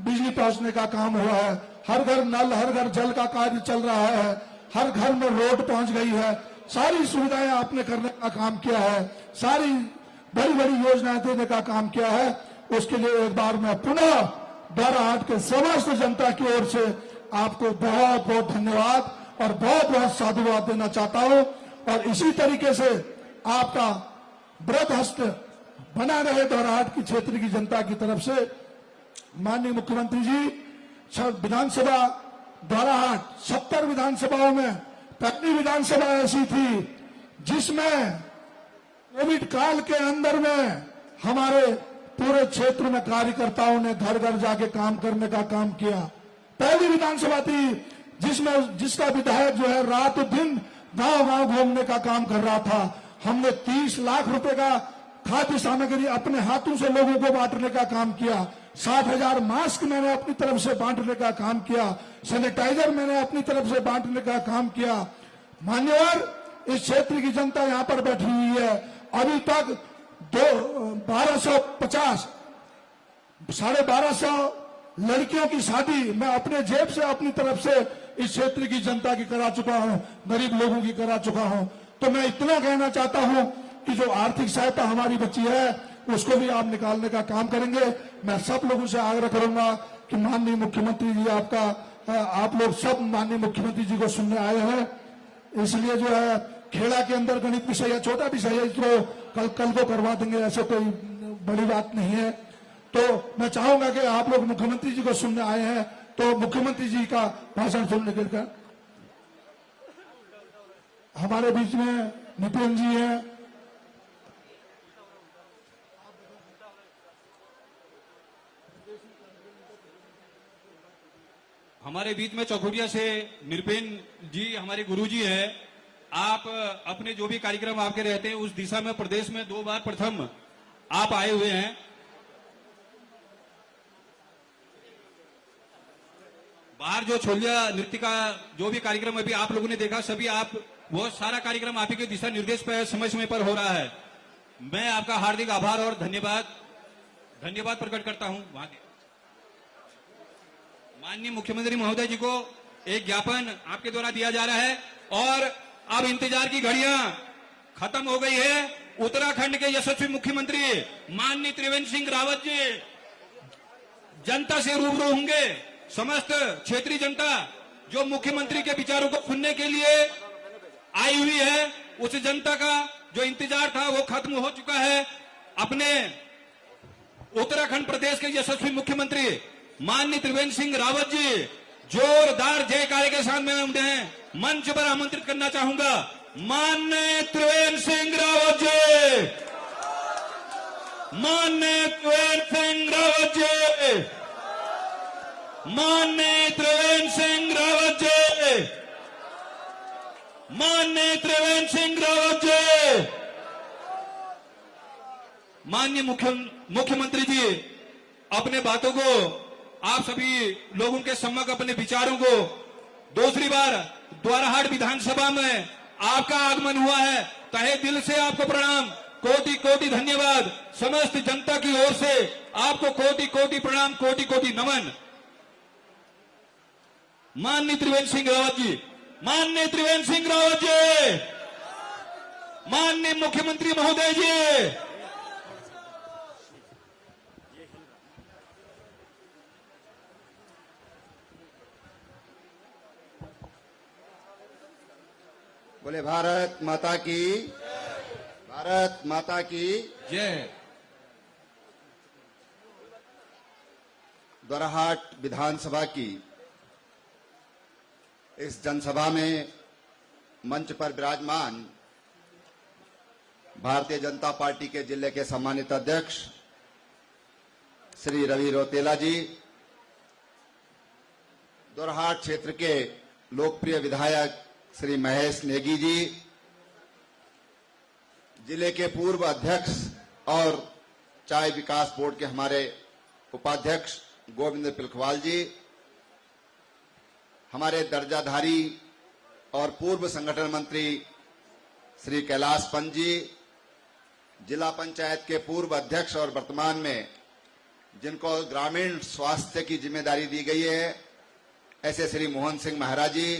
बिजली पहुंचने का काम हुआ है। हर घर नल, हर घर जल का कार्य चल रहा है, हर घर में रोड पहुंच गई है। सारी सुविधाएं आपने करने का काम किया है, सारी बड़ी बड़ी योजनाएं देने का काम किया है। उसके लिए एक बार मैं पुनः दौराहाट के समस्त जनता की ओर से आपको बहुत बहुत धन्यवाद और बहुत बहुत साधुवाद देना चाहता हूं। और इसी तरीके से आपका वृद्ध हस्त बना रहे दौराहाट की क्षेत्र की जनता की तरफ से। माननीय मुख्यमंत्री जी, विधानसभा दौराहाट 70 विधानसभाओं में पहली विधानसभा ऐसी थी जिसमें कोविड काल के अंदर में हमारे पूरे क्षेत्र में कार्यकर्ताओं ने घर घर जाके काम करने का काम किया। पहली विधानसभा थी जिसका विधायक जो है रात दिन गांव गांव घूमने का काम कर रहा था। हमने 30 लाख रुपए का खाद्य सामग्री अपने हाथों से लोगों को बांटने का काम किया। 60,000 मास्क मैंने अपनी तरफ से बांटने का काम किया। सैनिटाइजर मैंने अपनी तरफ से बांटने का काम किया। मान्यवर, इस क्षेत्र की जनता यहाँ पर बैठी हुई है। अभी तक 1250 1250 लड़कियों की शादी मैं अपने जेब से अपनी तरफ से इस क्षेत्र की जनता की करा चुका हूं, गरीब लोगों की करा चुका हूं। तो मैं इतना कहना चाहता हूं कि जो आर्थिक सहायता हमारी बची है उसको भी आप निकालने का काम करेंगे। मैं सब लोगों से आग्रह करूंगा कि माननीय मुख्यमंत्री जी, आप लोग सब माननीय मुख्यमंत्री जी को सुनने आए हैं, इसलिए जो है खेड़ा के अंदर गणित विषय है, छोटा विषय है, तो कल को करवा देंगे, ऐसे कोई बड़ी बात नहीं है। तो मैं चाहूंगा कि आप लोग मुख्यमंत्री जी को सुनने आए हैं तो मुख्यमंत्री जी का भाषण सुनने के लिए हमारे बीच में नितिन जी हैं। हमारे बीच में चौखुटिया से निरपेन जी हमारे गुरुजी हैं। आप अपने जो भी कार्यक्रम आपके रहते हैं उस दिशा में प्रदेश में 2 बार प्रथम आप आए हुए हैं। बाहर जो छोलिया नृत्य का जो भी कार्यक्रम अभी आप लोगों ने देखा, सभी आप वो सारा कार्यक्रम आप ही के दिशा निर्देश पर समय समय पर हो रहा है। मैं आपका हार्दिक आभार और धन्यवाद प्रकट करता हूं। वहां के माननीय मुख्यमंत्री महोदय जी को एक ज्ञापन आपके द्वारा दिया जा रहा है और अब इंतजार की घड़ियां खत्म हो गई है। उत्तराखंड के यशस्वी मुख्यमंत्री माननीय त्रिवेंद्र सिंह रावत जी जनता से रूबरू होंगे। समस्त क्षेत्रीय जनता जो मुख्यमंत्री के विचारों को सुनने के लिए आई हुई है, उस जनता का जो इंतजार था वो खत्म हो चुका है। अपने उत्तराखंड प्रदेश के यशस्वी मुख्यमंत्री माननीय त्रिवेंद्र सिंह रावत जी जोरदार जयकारे के साथ मैं उन्हें मंच पर आमंत्रित करना चाहूंगा। माननीय त्रिवेंद्र सिंह रावत जी, माननीय त्रिवेंद्र सिंह रावत जी, माननीय त्रिवेंद्र सिंह रावत जी, माननीय त्रिवेंद्र सिंह रावत जी। माननीय मुख्यमंत्री जी अपने बातों को आप सभी लोगों के सम्मुख अपने विचारों को दूसरी बार द्वाराहाट विधानसभा में आपका आगमन हुआ है। तहे दिल से आपको प्रणाम, कोटि कोटि धन्यवाद। समस्त जनता की ओर से आपको कोटि कोटि प्रणाम, कोटि कोटि नमन। माननीय त्रिवेंद्र सिंह रावत जी, माननीय त्रिवेंद्र सिंह रावत जी, माननीय मुख्यमंत्री महोदय जी, बोले भारत माता की, भारत माता की जय। दोराहाट विधानसभा की इस जनसभा में मंच पर विराजमान भारतीय जनता पार्टी के जिले के सम्मानित अध्यक्ष श्री रवि रौतेला जी, दोराहाट क्षेत्र के लोकप्रिय विधायक श्री महेश नेगी जी, जिले के पूर्व अध्यक्ष और चाय विकास बोर्ड के हमारे उपाध्यक्ष गोविंद पिलखवाल जी, हमारे दर्जाधारी और पूर्व संगठन मंत्री श्री कैलाश पंत जी, जिला पंचायत के पूर्व अध्यक्ष और वर्तमान में जिनको ग्रामीण स्वास्थ्य की जिम्मेदारी दी गई है ऐसे श्री मोहन सिंह महरा जी,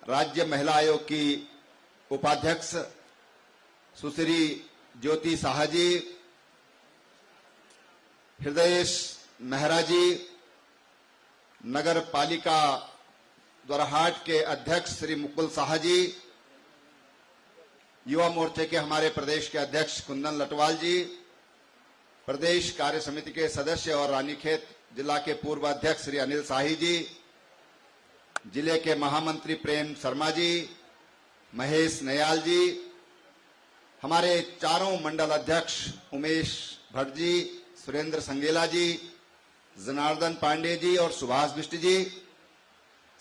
राज्य महिला आयोग की उपाध्यक्ष सुश्री ज्योति साहा जी, हृदयेश मेहरा जी, नगर पालिका दोराहाट के अध्यक्ष श्री मुकुल साहा जी, युवा मोर्चे के हमारे प्रदेश के अध्यक्ष कुंदन लटवाल जी, प्रदेश कार्य समिति के सदस्य और रानीखेत जिला के पूर्व अध्यक्ष श्री अनिल शाही जी, जिले के महामंत्री प्रेम शर्मा जी, महेश नयाल जी, हमारे चारों मंडल अध्यक्ष उमेश भट्ट जी, सुरेंद्र संगेला जी, जनार्दन पांडे जी और सुभाष बिष्ट जी,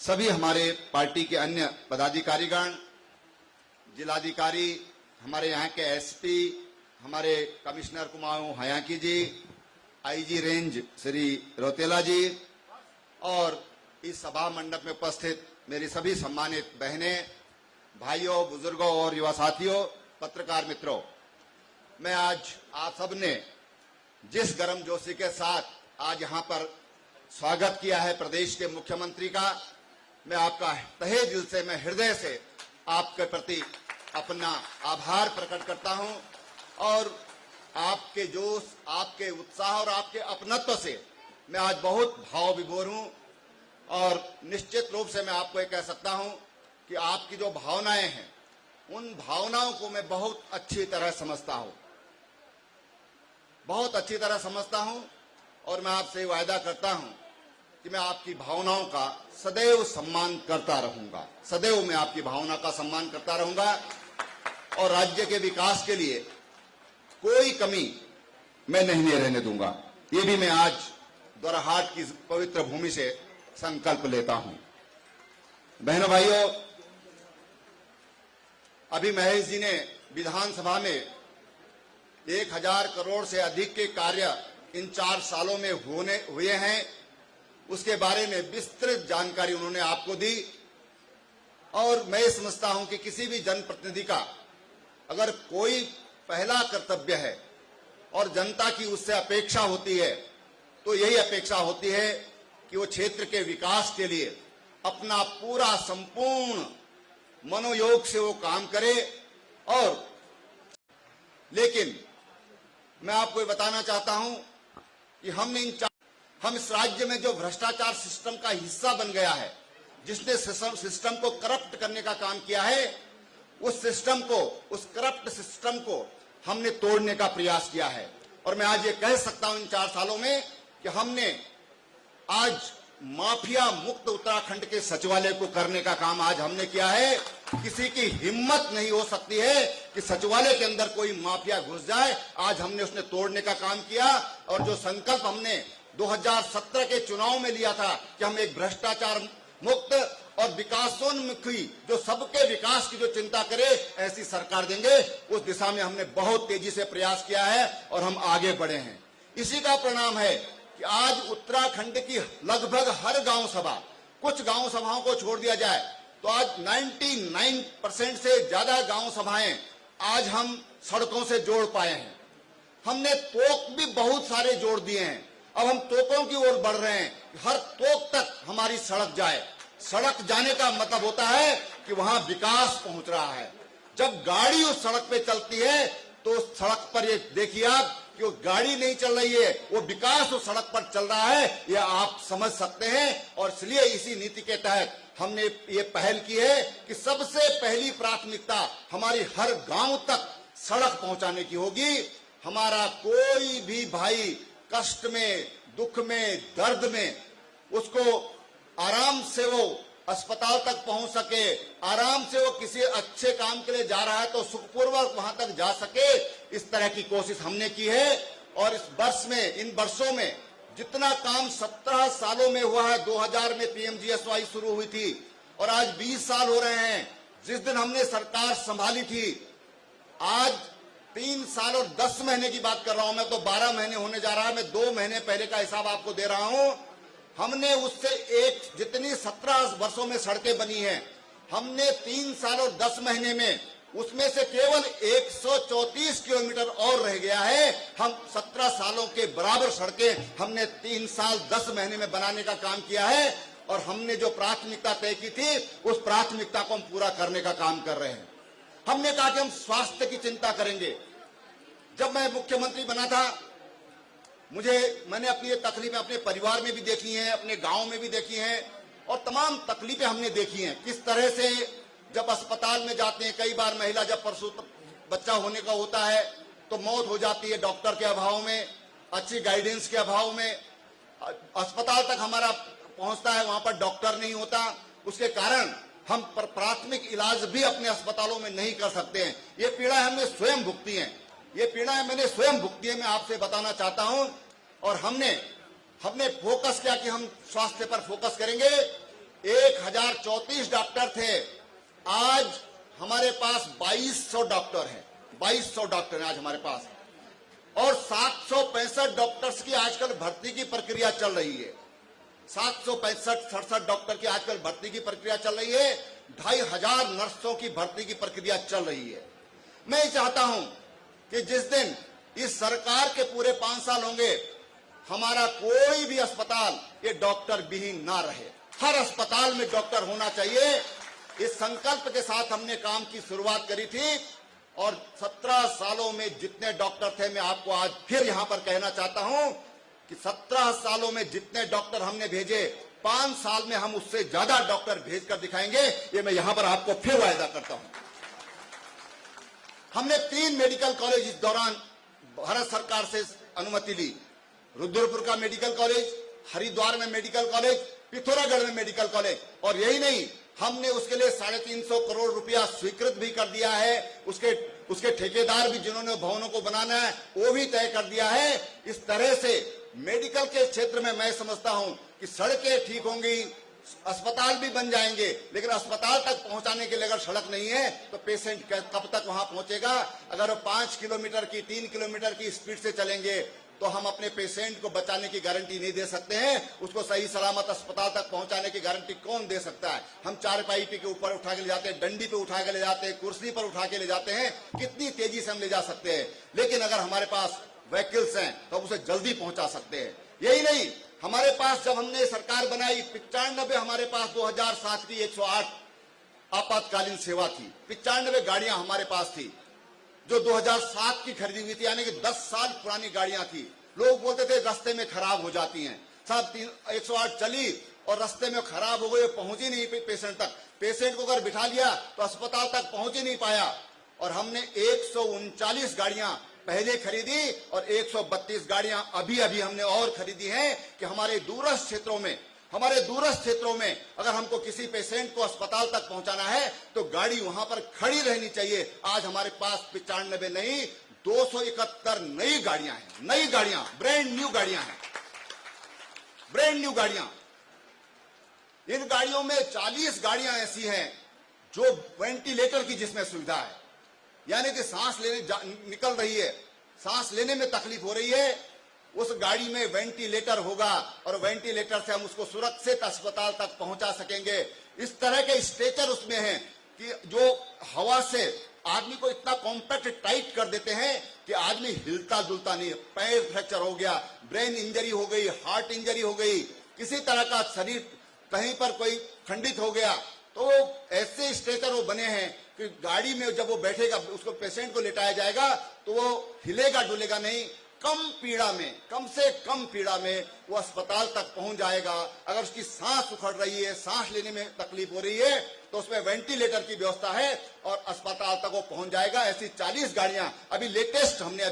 सभी हमारे पार्टी के अन्य पदाधिकारीगण, जिलाधिकारी, हमारे यहाँ के एसपी, हमारे कमिश्नर कुमाऊं हयांकी जी, आईजी रेंज श्री रौतेला जी और इस सभा मंडप में उपस्थित मेरी सभी सम्मानित बहनें, भाइयों, बुजुर्गों और युवा साथियों, पत्रकार मित्रों, मैं आज आप सबने जिस गर्मजोशी के साथ आज यहाँ पर स्वागत किया है प्रदेश के मुख्यमंत्री का, मैं आपका तहे दिल से, मैं हृदय से आपके प्रति अपना आभार प्रकट करता हूं और आपके जोश, आपके उत्साह और आपके अपनत्व से मैं आज बहुत भाव विभोर हूं और निश्चित रूप से मैं आपको ये कह सकता हूं कि आपकी जो भावनाएं हैं उन भावनाओं को मैं बहुत अच्छी तरह समझता हूं, बहुत अच्छी तरह समझता हूं और मैं आपसे वायदा करता हूं कि मैं आपकी भावनाओं का सदैव सम्मान करता रहूंगा, सदैव मैं आपकी भावना का सम्मान करता रहूंगा और राज्य के विकास के लिए कोई कमी मैं नहीं रहने दूंगा। ये भी मैं आज दोराहाट की पवित्र भूमि से संकल्प लेता हूं। बहनों भाइयों, अभी महेश जी ने विधानसभा में 1000 करोड़ से अधिक के कार्य इन 4 सालों में हुए हैं, उसके बारे में विस्तृत जानकारी उन्होंने आपको दी और मैं समझता हूं कि किसी भी जनप्रतिनिधि का अगर कोई पहला कर्तव्य है और जनता की उससे अपेक्षा होती है तो यही अपेक्षा होती है कि वो क्षेत्र के विकास के लिए अपना पूरा संपूर्ण मनोयोग से वो काम करे। और लेकिन मैं आपको ये बताना चाहता हूं कि हम इस राज्य में जो भ्रष्टाचार सिस्टम का हिस्सा बन गया है, जिसने सिस्टम को करप्ट करने का काम किया है, उस सिस्टम को, उस करप्ट सिस्टम को हमने तोड़ने का प्रयास किया है। और मैं आज ये कह सकता हूं इन 4 सालों में कि हमने आज माफिया मुक्त उत्तराखंड के सचिवालय को करने का काम आज हमने किया है। किसी की हिम्मत नहीं हो सकती है कि सचिवालय के अंदर कोई माफिया घुस जाए। आज हमने उसने तोड़ने का काम किया और जो संकल्प हमने 2017 के चुनाव में लिया था कि हम एक भ्रष्टाचार मुक्त और विकासोन्मुखी, जो सबके विकास की जो चिंता करे, ऐसी सरकार देंगे, उस दिशा में हमने बहुत तेजी से प्रयास किया है और हम आगे बढ़े हैं। इसी का परिणाम है कि आज उत्तराखंड की लगभग हर गांव सभा, कुछ गांव सभाओं को छोड़ दिया जाए तो आज 99% से ज्यादा गांव सभाएं आज हम सड़कों से जोड़ पाए हैं। हमने तोक भी बहुत सारे जोड़ दिए हैं, अब हम तोकों की ओर बढ़ रहे हैं। हर तोक तक हमारी सड़क जाए। सड़क जाने का मतलब होता है कि वहां विकास पहुंच रहा है। जब गाड़ी उस सड़क पे चलती है तो उस सड़क पर ये देखिए आप कि वो गाड़ी नहीं चल रही है, वो विकास उस सड़क पर चल रहा है, ये आप समझ सकते हैं। और इसलिए इसी नीति के तहत हमने ये पहल की है कि सबसे पहली प्राथमिकता हमारी हर गांव तक सड़क पहुंचाने की होगी। हमारा कोई भी भाई कष्ट में, दुख में, दर्द में उसको आराम से वो अस्पताल तक पहुंच सके, आराम से वो किसी अच्छे काम के लिए जा रहा है तो सुखपूर्वक वहां तक जा सके, इस तरह की कोशिश हमने की है। और इस वर्ष में, इन वर्षों में जितना काम 17 सालों में हुआ है, 2000 में पीएमजीएसवाई शुरू हुई थी और आज 20 साल हो रहे हैं जिस दिन हमने सरकार संभाली थी। आज 3 साल और 10 महीने की बात कर रहा हूं मैं, तो 12 महीने होने जा रहा है। मैं 2 महीने पहले का हिसाब आपको दे रहा हूं। हमने उससे जितनी 17 वर्षों में सड़कें बनी हैं, हमने 3 साल और 10 महीने में उसमें से केवल 134 किलोमीटर और रह गया है। हम 17 सालों के बराबर सड़कें हमने 3 साल 10 महीने में बनाने का काम किया है और हमने जो प्राथमिकता तय की थी उस प्राथमिकता को हम पूरा करने का काम कर रहे हैं। हमने कहा कि हम स्वास्थ्य की चिंता करेंगे। जब मैं मुख्यमंत्री बना था, मैंने अपनी ये तकलीफें अपने परिवार में भी देखी हैं, अपने गांव में भी देखी हैं और तमाम तकलीफें हमने देखी हैं। किस तरह से जब अस्पताल में जाते हैं, कई बार महिला जब बच्चा होने का होता है तो मौत हो जाती है डॉक्टर के अभाव में, अच्छी गाइडेंस के अभाव में। अस्पताल तक हमारा पहुंचता है, वहां पर डॉक्टर नहीं होता, उसके कारण हम प्राथमिक इलाज भी अपने अस्पतालों में नहीं कर सकते हैं। ये पीड़ा हमने स्वयं भुगती है, ये पीड़ा मैंने स्वयं भुगती है, मैं आपसे बताना चाहता हूं। और हमने फोकस किया कि हम स्वास्थ्य पर फोकस करेंगे। 1034 डॉक्टर थे, आज हमारे पास 2200 डॉक्टर हैं। 2200 डॉक्टर हैं आज हमारे पास और 765 डॉक्टर्स की आजकल भर्ती की प्रक्रिया चल रही है। 765-67 डॉक्टर की आजकल भर्ती की प्रक्रिया चल रही है। 2500 नर्सों की भर्ती की प्रक्रिया चल रही है। मैं चाहता हूं कि जिस दिन इस सरकार के पूरे 5 साल होंगे, हमारा कोई भी अस्पताल ये डॉक्टर विहीन ना रहे। हर अस्पताल में डॉक्टर होना चाहिए। इस संकल्प के साथ हमने काम की शुरुआत करी थी और 17 सालों में जितने डॉक्टर थे, मैं आपको आज फिर यहां पर कहना चाहता हूं कि 17 सालों में जितने डॉक्टर हमने भेजे, 5 साल में हम उससे ज्यादा डॉक्टर भेजकर दिखाएंगे। ये मैं यहां पर आपको फिर वायदा करता हूं। हमने 3 मेडिकल कॉलेज इस दौरान भारत सरकार से अनुमति ली। रुद्रपुर का मेडिकल कॉलेज, हरिद्वार में मेडिकल कॉलेज, पिथौरागढ़ में मेडिकल कॉलेज। और यही नहीं, हमने उसके लिए 350 करोड़ रुपया स्वीकृत भी कर दिया है। उसके ठेकेदार भी जिन्होंने भवनों को बनाना है वो भी तय कर दिया है। इस तरह से मेडिकल के क्षेत्र में मैं समझता हूं कि सड़कें ठीक होंगी, अस्पताल भी बन जाएंगे, लेकिन अस्पताल तक पहुंचाने के लिए अगर सड़क नहीं है तो पेशेंट कब तक वहां पहुंचेगा। अगर वो 5 किलोमीटर की, 3 किलोमीटर की स्पीड से चलेंगे तो हम अपने पेशेंट को बचाने की गारंटी नहीं दे सकते हैं। उसको सही सलामत अस्पताल तक पहुंचाने की गारंटी कौन दे सकता है। हम चारपाई के ऊपर उठा के ले जाते हैं, डंडी पे उठा के ले जाते हैं, कुर्सी पर उठा के ले जाते हैं, कितनी तेजी से हम ले जा सकते हैं। लेकिन अगर हमारे पास व्हीकल्स हैं तो उसे जल्दी पहुंचा सकते हैं। यही नहीं, हमारे पास जब हमने सरकार बनाई 95 हमारे पास 2007 की 108 आपातकालीन सेवा थी। 95 गाड़ियां हमारे पास थी जो 2007 की खरीदी हुई थी, यानी कि 10 साल पुरानी गाड़ियां थी। लोग बोलते थे रास्ते में खराब हो जाती हैं। साहब 108 चली और रास्ते में खराब हो गई, पहुंच ही नहीं पेशेंट तक। पेशेंट को अगर बिठा लिया तो अस्पताल तक पहुंच ही नहीं पाया। और हमने 139 गाड़ियां पहले खरीदी और 132 गाड़ियां अभी हमने और खरीदी हैं कि हमारे दूरस्थ क्षेत्रों में अगर हमको किसी पेशेंट को अस्पताल तक पहुंचाना है तो गाड़ी वहां पर खड़ी रहनी चाहिए। आज हमारे पास 95 नहीं 271 नई गाड़ियां हैं, नई गाड़ियां, ब्रांड न्यू गाड़ियां हैं, ब्रांड न्यू गाड़ियां। इन गाड़ियों में 40 गाड़ियां ऐसी हैं जो वेंटिलेटर की जिसमें सुविधा है, यानी कि सांस निकल रही है, सांस लेने में तकलीफ हो रही है, उस गाड़ी में वेंटिलेटर होगा और वेंटिलेटर से हम उसको सुरक्षित अस्पताल तक पहुंचा सकेंगे। इस तरह के स्ट्रेचर उसमें हैं कि जो हवा से आदमी को इतना कॉम्पैक्ट टाइट कर देते हैं कि आदमी हिलता जुलता नहीं। पैर फ्रैक्चर हो गया, ब्रेन इंजरी हो गई, हार्ट इंजरी हो गई, किसी तरह का शरीर कहीं पर कोई खंडित हो गया तो ऐसे स्ट्रेचर वो बने हैं कि गाड़ी में जब वो बैठेगा, उसको पेशेंट को लेटाया जाएगा तो वो हिलेगा डुलेगा नहीं। कम पीड़ा में, कम से कम पीड़ा में वो अस्पताल तक पहुंच जाएगा। अगर उसकी सांस उखड़ रही है, सांस लेने में तकलीफ हो रही है तो उसमें वेंटिलेटर की व्यवस्था है और अस्पताल तक वो पहुंच जाएगा। ऐसी 40 गाड़ियां अभी लेटेस्ट हमने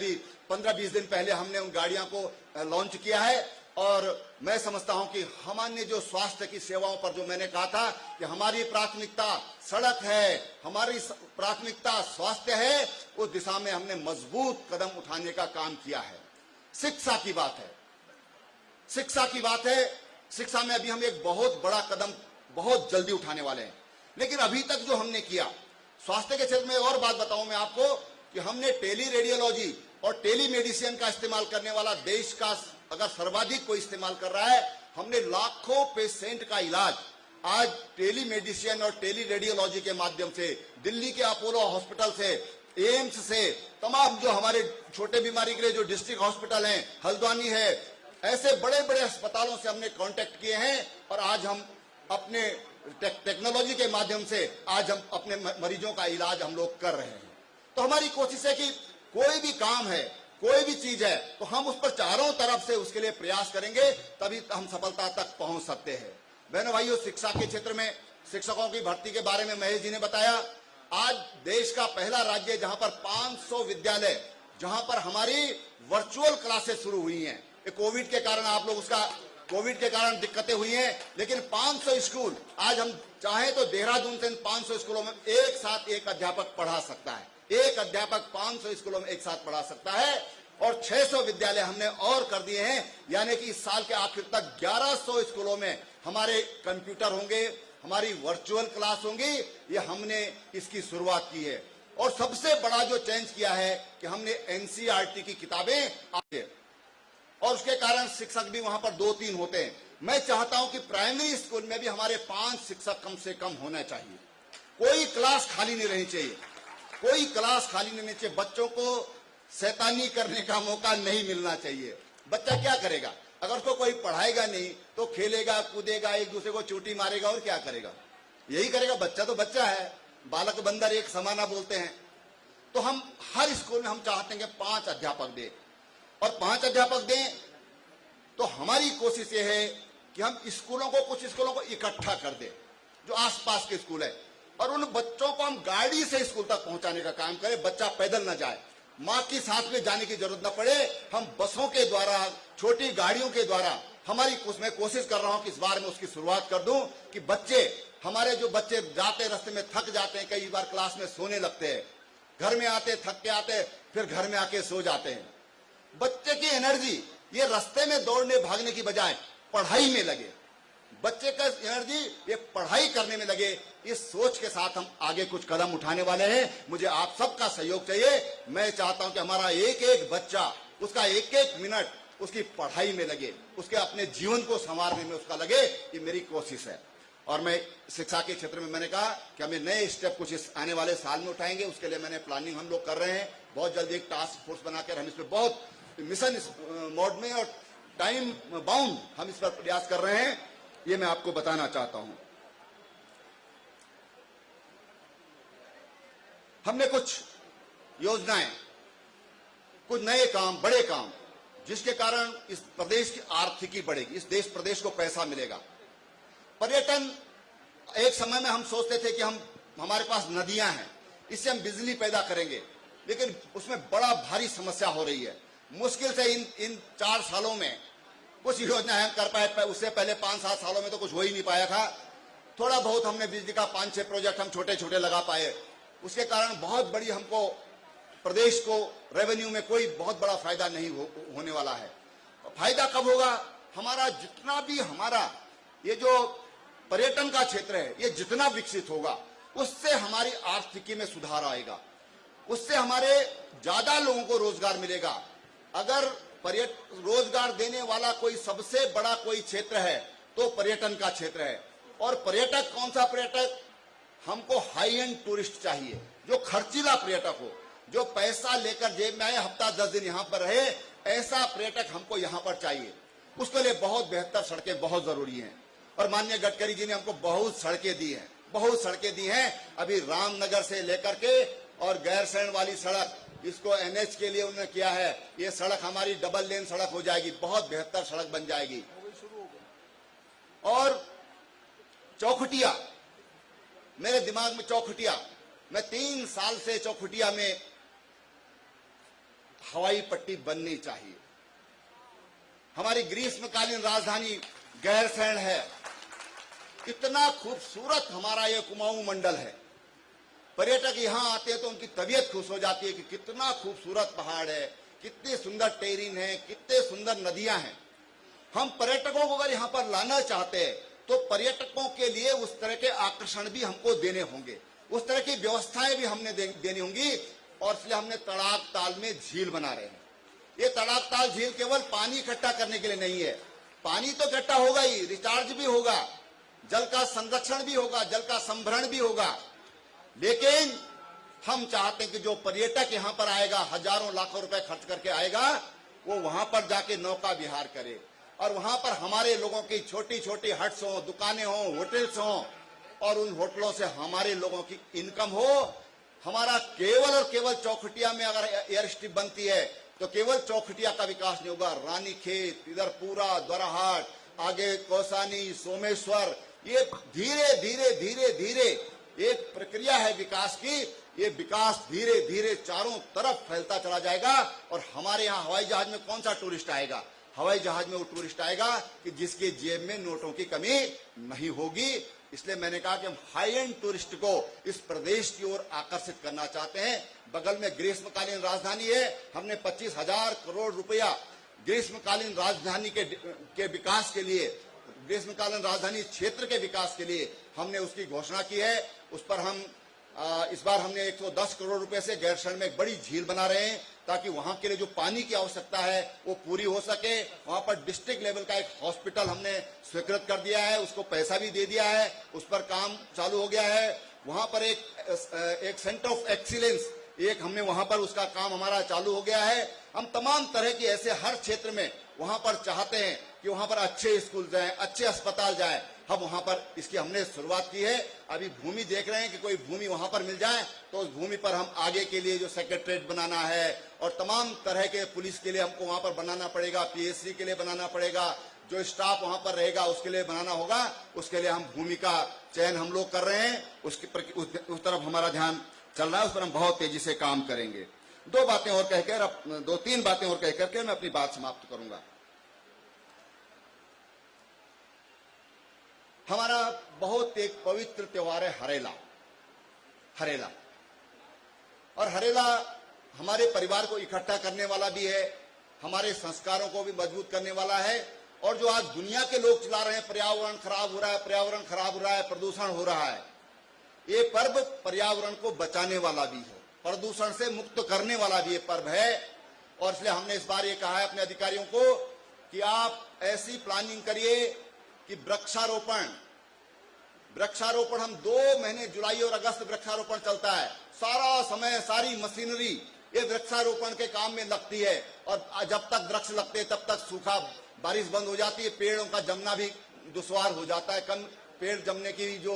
15-20 दिन पहले हमने उन गाड़ियों को लॉन्च किया है। और मैं समझता हूं कि हमारे जो स्वास्थ्य की सेवाओं पर जो मैंने कहा था कि हमारी प्राथमिकता सड़क है, हमारी प्राथमिकता स्वास्थ्य है, उस दिशा में हमने मजबूत कदम उठाने का काम किया है। शिक्षा की बात है, शिक्षा की बात है, शिक्षा में अभी हम एक बहुत बड़ा कदम बहुत जल्दी उठाने वाले हैं। लेकिन अभी तक जो हमने किया स्वास्थ्य के क्षेत्र में, और बात बताऊं मैं आपको कि हमने टेली रेडियोलॉजी और टेली मेडिसिन का इस्तेमाल करने वाला देश का अगर सर्वाधिक कोई इस्तेमाल कर रहा है, हमने लाखों पेशेंट का इलाज आज टेली मेडिसिन और टेली रेडियोलॉजी के माध्यम से दिल्ली के अपोलो हॉस्पिटल से, एम्स से, तमाम जो हमारे छोटे बीमारी के लिए जो डिस्ट्रिक्ट हॉस्पिटल हैं, हल्द्वानी है, ऐसे बड़े बड़े अस्पतालों से हमने कांटेक्ट किए हैं और आज हम अपने टेक्नोलॉजी के माध्यम से आज हम अपने मरीजों का इलाज हम लोग कर रहे हैं। तो हमारी कोशिश है कि कोई भी काम है, कोई भी चीज है, तो हम उस पर चारों तरफ से उसके लिए प्रयास करेंगे, तभी हम सफलता तक पहुंच सकते हैं। बहनों भाइयों, शिक्षा के क्षेत्र में शिक्षकों की भर्ती के बारे में महेश जी ने बताया। आज देश का पहला राज्य जहां पर 500 विद्यालय, जहां पर हमारी वर्चुअल क्लासेस शुरू हुई हैं। कोविड के कारण आप लोग कोविड के कारण दिक्कतें हुई हैं, लेकिन 500 स्कूल आज हम चाहें तो देहरादून से इन 500 स्कूलों में एक साथ एक अध्यापक पढ़ा सकता है। एक अध्यापक 500 स्कूलों में एक साथ पढ़ा सकता है और 600 विद्यालय हमने और कर दिए हैं, यानी कि इस साल के आखिर तक 1100 स्कूलों में हमारे कंप्यूटर होंगे, हमारी वर्चुअल क्लास होंगी। ये हमने इसकी शुरुआत की है। और सबसे बड़ा जो चेंज किया है कि हमने एनसीईआरटी की किताबें आगे, और उसके कारण शिक्षक भी वहां पर 2-3 होते हैं। मैं चाहता हूं कि प्राइमरी स्कूल में भी हमारे 5 शिक्षक कम से कम होना चाहिए। कोई क्लास खाली नहीं रहनी चाहिए, कोई क्लास खाली नहीं रहनी चाहिए। बच्चों को शैतानी करने का मौका नहीं मिलना चाहिए। बच्चा क्या करेगा अगर उसको कोई पढ़ाएगा नहीं? तो खेलेगा, कूदेगा, एक दूसरे को चोटी मारेगा और क्या करेगा? यही करेगा। बच्चा तो बच्चा है, बालक बंदर एक समाना बोलते हैं। तो हम हर स्कूल में हम चाहते हैं कि 5 अध्यापक दें, और 5 अध्यापक दें तो हमारी कोशिश ये है कि हम स्कूलों को, कुछ स्कूलों को इकट्ठा कर दें जो आसपास के स्कूल है, और उन बच्चों को हम गाड़ी से स्कूल तक पहुंचाने का काम करें। बच्चा पैदल न जाए, माँ की साथ में जाने की जरूरत न पड़े। हम बसों के द्वारा, छोटी गाड़ियों के द्वारा, मैं कोशिश कर रहा हूं कि इस बार में उसकी शुरुआत कर दूं कि बच्चे, हमारे जो बच्चे जाते रास्ते में थक जाते हैं, कई बार क्लास में सोने लगते हैं, घर में आते थक के आते, फिर घर में आके सो जाते हैं। बच्चे की एनर्जी ये रास्ते में दौड़ने भागने की बजाय पढ़ाई में लगे, बच्चे का एनर्जी ये पढ़ाई करने में लगे। इस सोच के साथ हम आगे कुछ कदम उठाने वाले हैं। मुझे आप सबका सहयोग चाहिए। मैं चाहता हूं कि हमारा एक एक बच्चा, उसका एक एक मिनट उसकी पढ़ाई में लगे, उसके अपने जीवन को संवारने में उसका लगे। ये मेरी कोशिश है। और मैं शिक्षा के क्षेत्र में मैंने कहा कि हमें नए स्टेप कुछ इस आने वाले साल में उठाएंगे। उसके लिए मैंने प्लानिंग हम लोग कर रहे हैं। बहुत जल्दी एक टास्क फोर्स बनाकर हम इस पर बहुत मिशन मोड में और टाइम बाउंड हम इस पर प्रयास कर रहे हैं। ये मैं आपको बताना चाहता हूं। हमने कुछ योजनाएं, कुछ नए काम, बड़े काम, जिसके कारण इस प्रदेश की आर्थिकी बढ़ेगी, इस प्रदेश को पैसा मिलेगा। पर्यटन, एक समय में हम सोचते थे कि हमारे पास नदियां हैं, इससे हम बिजली पैदा करेंगे, लेकिन उसमें बड़ा भारी समस्या हो रही है। मुश्किल से इन 4 सालों में कुछ योजनाएं कर पाए। उससे पहले 5-7 सालों में तो कुछ हो ही नहीं पाया था। थोड़ा बहुत हमने बिजली का 5-6 प्रोजेक्ट हम छोटे छोटे लगा पाए। उसके कारण बहुत बड़ी हमको, प्रदेश को रेवेन्यू में कोई बहुत बड़ा फायदा नहीं होने वाला है। फायदा कब होगा? हमारा जितना भी ये जो पर्यटन का क्षेत्र है, ये जितना विकसित होगा, उससे हमारी आर्थिकी में सुधार आएगा, उससे हमारे ज्यादा लोगों को रोजगार मिलेगा। अगर रोजगार देने वाला कोई सबसे बड़ा कोई क्षेत्र है तो पर्यटन का क्षेत्र है। और पर्यटक कौन सा पर्यटक? हमको हाई एंड टूरिस्ट चाहिए, जो खर्चीला पर्यटक हो, जो पैसा लेकर जेब में आए, हफ्ता 10 दिन यहां पर रहे, ऐसा पर्यटक हमको यहां पर चाहिए। उसके लिए बहुत बेहतर सड़कें बहुत जरूरी हैं। और माननीय गडकरी जी ने हमको बहुत सड़कें दी हैं, बहुत सड़कें दी हैं। अभी रामनगर से लेकर के और गैरसैंण वाली सड़क, इसको एनएच के लिए उन्होंने किया है। ये सड़क हमारी डबल लेन सड़क हो जाएगी, बहुत बेहतर सड़क बन जाएगी। और चौखुटिया, मेरे दिमाग में चौखुटिया, मैं 3 साल से चौखुटिया में हवाई पट्टी बननी चाहिए। हमारी ग्रीष्मकालीन राजधानी गैरसैंण है। कितना खूबसूरत हमारा ये कुमाऊं मंडल है। पर्यटक यहाँ आते हैं तो उनकी तबीयत खुश हो जाती है कि कितना खूबसूरत पहाड़ है, कितनी सुंदर टेरिन है, कितने सुंदर नदियां हैं। हम पर्यटकों को अगर यहाँ पर लाना चाहते हैं तो पर्यटकों के लिए उस तरह के आकर्षण भी हमको देने होंगे, उस तरह की व्यवस्थाएं भी हमने देनी होंगी। और इसलिए हमने तड़ाक ताल में झील बना रहे हैं। ये तड़ाक ताल झील केवल पानी इकट्ठा करने के लिए नहीं है। पानी तो इकट्ठा होगा ही, रिचार्ज भी होगा, जल का संरक्षण भी होगा, जल का संभरण भी होगा। लेकिन हम चाहते हैं कि जो पर्यटक यहाँ पर आएगा, हजारों लाखों रुपए खर्च करके आएगा, वो वहां पर जाके नौका विहार करे और वहां पर हमारे लोगों की छोटी छोटी हट्स हो, दुकानें हो, होटल्स हो और उन होटलों से हमारे लोगों की इनकम हो। हमारा केवल और केवल चौखुटिया में अगर एयर स्ट्रिप बनती है तो केवल चौखुटिया का विकास नहीं होगा, रानीखेत, इधर पूरा द्वाराहाट, आगे कौसानी, सोमेश्वर, ये धीरे धीरे धीरे धीरे एक प्रक्रिया है विकास की। ये विकास धीरे धीरे चारों तरफ फैलता चला जाएगा। और हमारे यहाँ हवाई जहाज में कौन सा टूरिस्ट आएगा? हवाई जहाज में वो टूरिस्ट आएगा कि जिसके जेब में नोटों की कमी नहीं होगी। इसलिए मैंने कहा कि हम हाई एंड टूरिस्ट को इस प्रदेश की ओर आकर्षित करना चाहते हैं। बगल में ग्रीष्मकालीन राजधानी है, हमने 25,000 करोड़ रुपया ग्रीष्मकालीन राजधानी के विकास के लिए, ग्रीष्मकालीन राजधानी क्षेत्र के विकास के लिए हमने उसकी घोषणा की है। उस पर हम इस बार हमने 110 करोड़ रुपए से गैरसैंण में एक बड़ी झील बना रहे हैं ताकि वहां के लिए जो पानी की आवश्यकता है वो पूरी हो सके। वहां पर डिस्ट्रिक्ट लेवल का एक हॉस्पिटल हमने स्वीकृत कर दिया है, उसको पैसा भी दे दिया है, उस पर काम चालू हो गया है। वहां पर एक सेंटर ऑफ एक्सीलेंस, एक हमने वहां पर उसका काम हमारा चालू हो गया है। हम तमाम तरह की ऐसे हर क्षेत्र में वहां पर चाहते हैं कि वहां पर अच्छे स्कूल जाएं, अच्छे अस्पताल जाएं। हम वहां पर इसकी हमने शुरुआत की है। अभी भूमि देख रहे हैं कि कोई भूमि वहां पर मिल जाए तो उस भूमि पर हम आगे के लिए जो सेक्रेटरीट बनाना है और तमाम तरह के पुलिस के लिए हमको वहां पर बनाना पड़ेगा, पीएससी के लिए बनाना पड़ेगा, जो स्टाफ वहां पर रहेगा उसके लिए बनाना होगा। उसके लिए हम भूमि का चयन हम लोग कर रहे हैं, उस तरफ हमारा ध्यान चल रहा है, उस पर हम बहुत तेजी से काम करेंगे। दो बातें और कहकर, दो तीन बातें और कहकर के मैं अपनी बात समाप्त करूंगा। हमारा बहुत एक पवित्र त्योहार है हरेला। हरेला और हरेला हमारे परिवार को इकट्ठा करने वाला भी है, हमारे संस्कारों को भी मजबूत करने वाला है। और जो आज दुनिया के लोग चला रहे हैं पर्यावरण खराब हो रहा है, पर्यावरण खराब हो रहा है, प्रदूषण हो रहा है, ये पर्व पर्यावरण को बचाने वाला भी है, प्रदूषण से मुक्त करने वाला भी ये पर्व है। और इसलिए हमने इस बार ये कहा है अपने अधिकारियों को कि आप ऐसी प्लानिंग करिए कि वृक्षारोपण हम 2 महीने जुलाई और अगस्त वृक्षारोपण चलता है, सारा समय सारी मशीनरी ये वृक्षारोपण के काम में लगती है। और जब तक वृक्ष लगते हैं तब तक सूखा, बारिश बंद हो जाती है, पेड़ों का जमना भी दुश्वार हो जाता है, कम पेड़ जमने की जो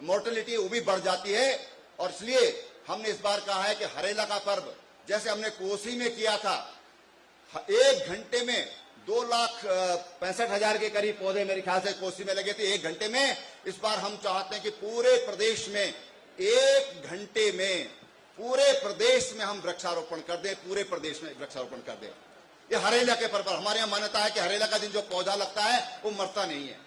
मोर्टेलिटी वो भी बढ़ जाती है। और इसलिए हमने इस बार कहा है कि हरेला का पर्व जैसे हमने कोसी में किया था, 1 घंटे में 2,65,000 के करीब पौधे मेरे ख्याल से कोसी में लगे थे 1 घंटे में। इस बार हम चाहते हैं कि पूरे प्रदेश में 1 घंटे में, पूरे प्रदेश में हम वृक्षारोपण कर दें, पूरे प्रदेश में वृक्षारोपण कर दें। ये हरेला के पर्व पर हमारे यहाँ मान्यता है कि हरेला का दिन जो पौधा लगता है वो मरता नहीं है,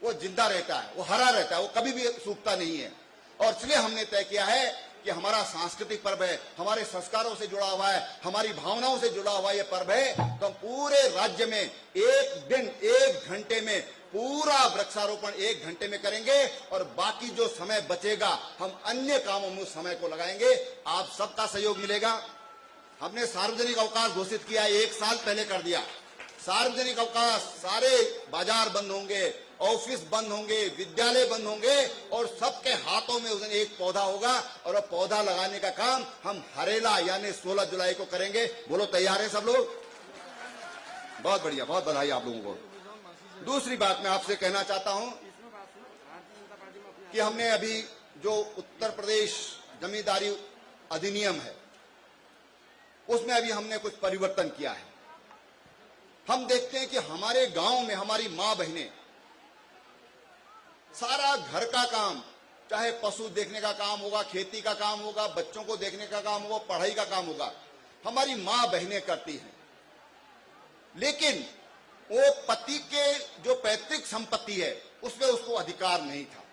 वो जिंदा रहता है, वो हरा रहता है, वो कभी भी सूखता नहीं है। और इसलिए हमने तय किया है कि हमारा सांस्कृतिक पर्व है, हमारे संस्कारों से जुड़ा हुआ है, हमारी भावनाओं से जुड़ा हुआ ये पर्व है। तो हम पूरे राज्य में 1 दिन 1 घंटे में पूरा वृक्षारोपण 1 घंटे में करेंगे और बाकी जो समय बचेगा हम अन्य कामों में उस समय को लगाएंगे। आप सबका सहयोग मिलेगा। हमने सार्वजनिक अवकाश घोषित किया, 1 साल पहले कर दिया। सार्वजनिक अवकाश, सारे बाजार बंद होंगे, ऑफिस बंद होंगे, विद्यालय बंद होंगे और सबके हाथों में उस दिन एक पौधा होगा और वो पौधा लगाने का काम हम हरेला यानी 16 जुलाई को करेंगे। बोलो तैयार है सब लोग? बहुत बढ़िया, बहुत बधाई आप लोगों को। दूसरी बात मैं आपसे कहना चाहता हूं कि हमने अभी जो उत्तर प्रदेश जमींदारी अधिनियम है उसमें अभी हमने कुछ परिवर्तन किया है। हम देखते हैं कि हमारे गांव में हमारी मां बहनें सारा घर का काम, चाहे पशु देखने का काम होगा, खेती का काम होगा, बच्चों को देखने का काम होगा, पढ़ाई का काम होगा, हमारी मां बहनें करती हैं। लेकिन वो पति के जो पैतृक संपत्ति है उसमें उसको अधिकार नहीं था,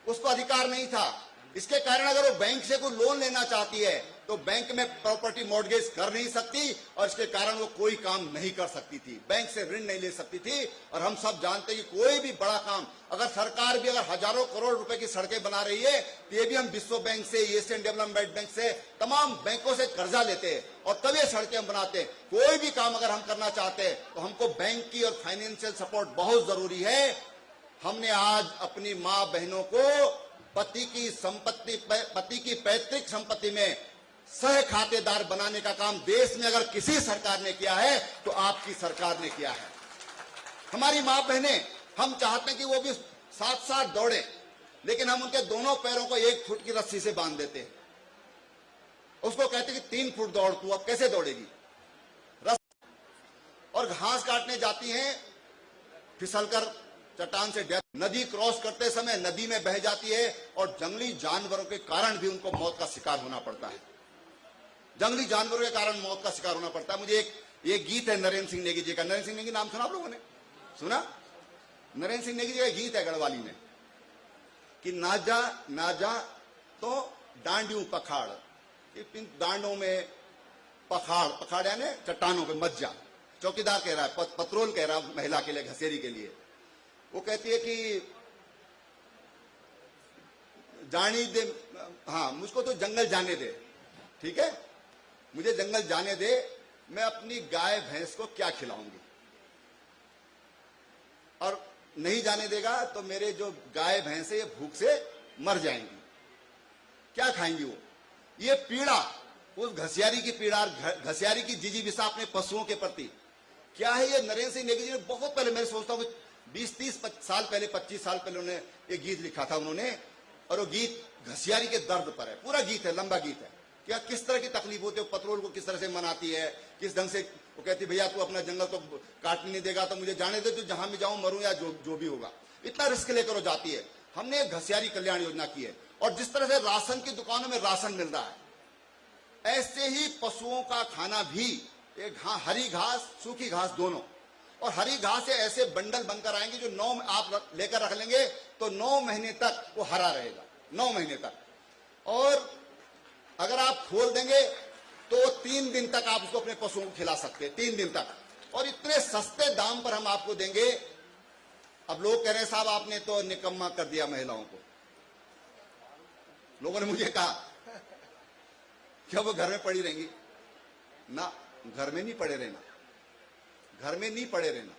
उसको अधिकार नहीं था। इसके कारण अगर वो बैंक से कोई लोन लेना चाहती है तो बैंक में प्रॉपर्टी मॉर्गेज कर नहीं सकती और इसके कारण वो कोई काम नहीं कर सकती थी, बैंक से ऋण नहीं ले सकती थी। और हम सब जानते हैं कि कोई भी बड़ा काम अगर सरकार भी अगर हजारों करोड़ रुपए की सड़कें बना रही है तो ये भी हम विश्व बैंक से, एशियन डेवलपमेंट बैंक से, तमाम बैंकों से कर्जा लेते हैं और तब ये सड़कें हम बनाते हैं। कोई भी काम अगर हम करना चाहते हैं तो हमको बैंक की और फाइनेंशियल सपोर्ट बहुत जरूरी है। हमने आज अपनी मां बहनों को पति की पैतृक संपत्ति में सह खातेदार बनाने का काम देश में अगर किसी सरकार ने किया है तो आपकी सरकार ने किया है। हमारी मां बहनें, हम चाहते हैं कि वो भी साथ साथ दौड़े, लेकिन हम उनके दोनों पैरों को 1 फुट की रस्सी से बांध देते हैं। उसको कहते हैं कि 3 फुट दौड़, तू अब कैसे दौड़ेगी। और घास काटने जाती हैं, फिसलकर चट्टान से नदी क्रॉस करते समय नदी में बह जाती है और जंगली जानवरों के कारण भी उनको मौत का शिकार होना पड़ता है। जंगली जानवरों के कारण मौत का शिकार होना पड़ता है। मुझे एक गीत है नरेंद्र सिंह नेगी जी का। नरेंद्र सिंह नेगी नाम सुना आप लोगों ने? सुना? नरेंद्र सिंह नेगी जी का गीत है गढ़वाली में कि ना जा तो डांडियों पखाड़, डांडों में पखाड़ यानी चट्टानों पे मत जा। चौकीदार कह रहा है, पत्रोल कह रहा है महिला के लिए, घसेरी के लिए। वो कहती है कि जानी दे, हाँ मुझको तो जंगल जाने दे, ठीक है, मुझे जंगल जाने दे, मैं अपनी गाय भैंस को क्या खिलाऊंगी। और नहीं जाने देगा तो मेरे जो गाय भैंस है ये भूख से मर जाएंगी। क्या खाएंगी वो? ये पीड़ा, उस घसियारी की पीड़ा, घसियारी की जिजीविषा अपने पशुओं के प्रति क्या है। ये नरेंद्र सिंह नेगी जी ने बहुत पहले, मैं सोचता हूँ 20-30 साल पहले, 25 साल पहले उन्होंने ये गीत लिखा था उन्होंने। और वो गीत घसियारी के दर्द पर है, पूरा गीत है, लंबा गीत है। क्या किस तरह की तकलीफ होती है, पत्रोल को किस तरह से मनाती है, किस ढंग से वो कहती भैया तू अपना जंगल तो काटने नहीं देगा तो मुझे जाने दे, तो जहां भी जाऊं मरूं या जो भी होगा। इतना रिस्क लेकर वो जाती है। हमने घसियारी कल्याण योजना की है। और जिस तरह से राशन की दुकानों में राशन मिल रहा है, ऐसे ही पशुओं का खाना भी, एक हरी घास, सूखी घास दोनों, और हरी घास से ऐसे बंडल बनकर आएंगे जो 9 आप लेकर रख लेंगे तो 9 महीने तक वो हरा रहेगा, 9 महीने तक। और अगर आप खोल देंगे तो 3 दिन तक आप उसको अपने पशुओं को खिला सकते हैं, 3 दिन तक। और इतने सस्ते दाम पर हम आपको देंगे। अब लोग कह रहे हैं साहब आपने तो निकम्मा कर दिया महिलाओं को। लोगों ने मुझे कहा क्या वो घर में पड़ी रहेंगी ना? घर में नहीं पड़े रहना, घर में नहीं पड़े रहना।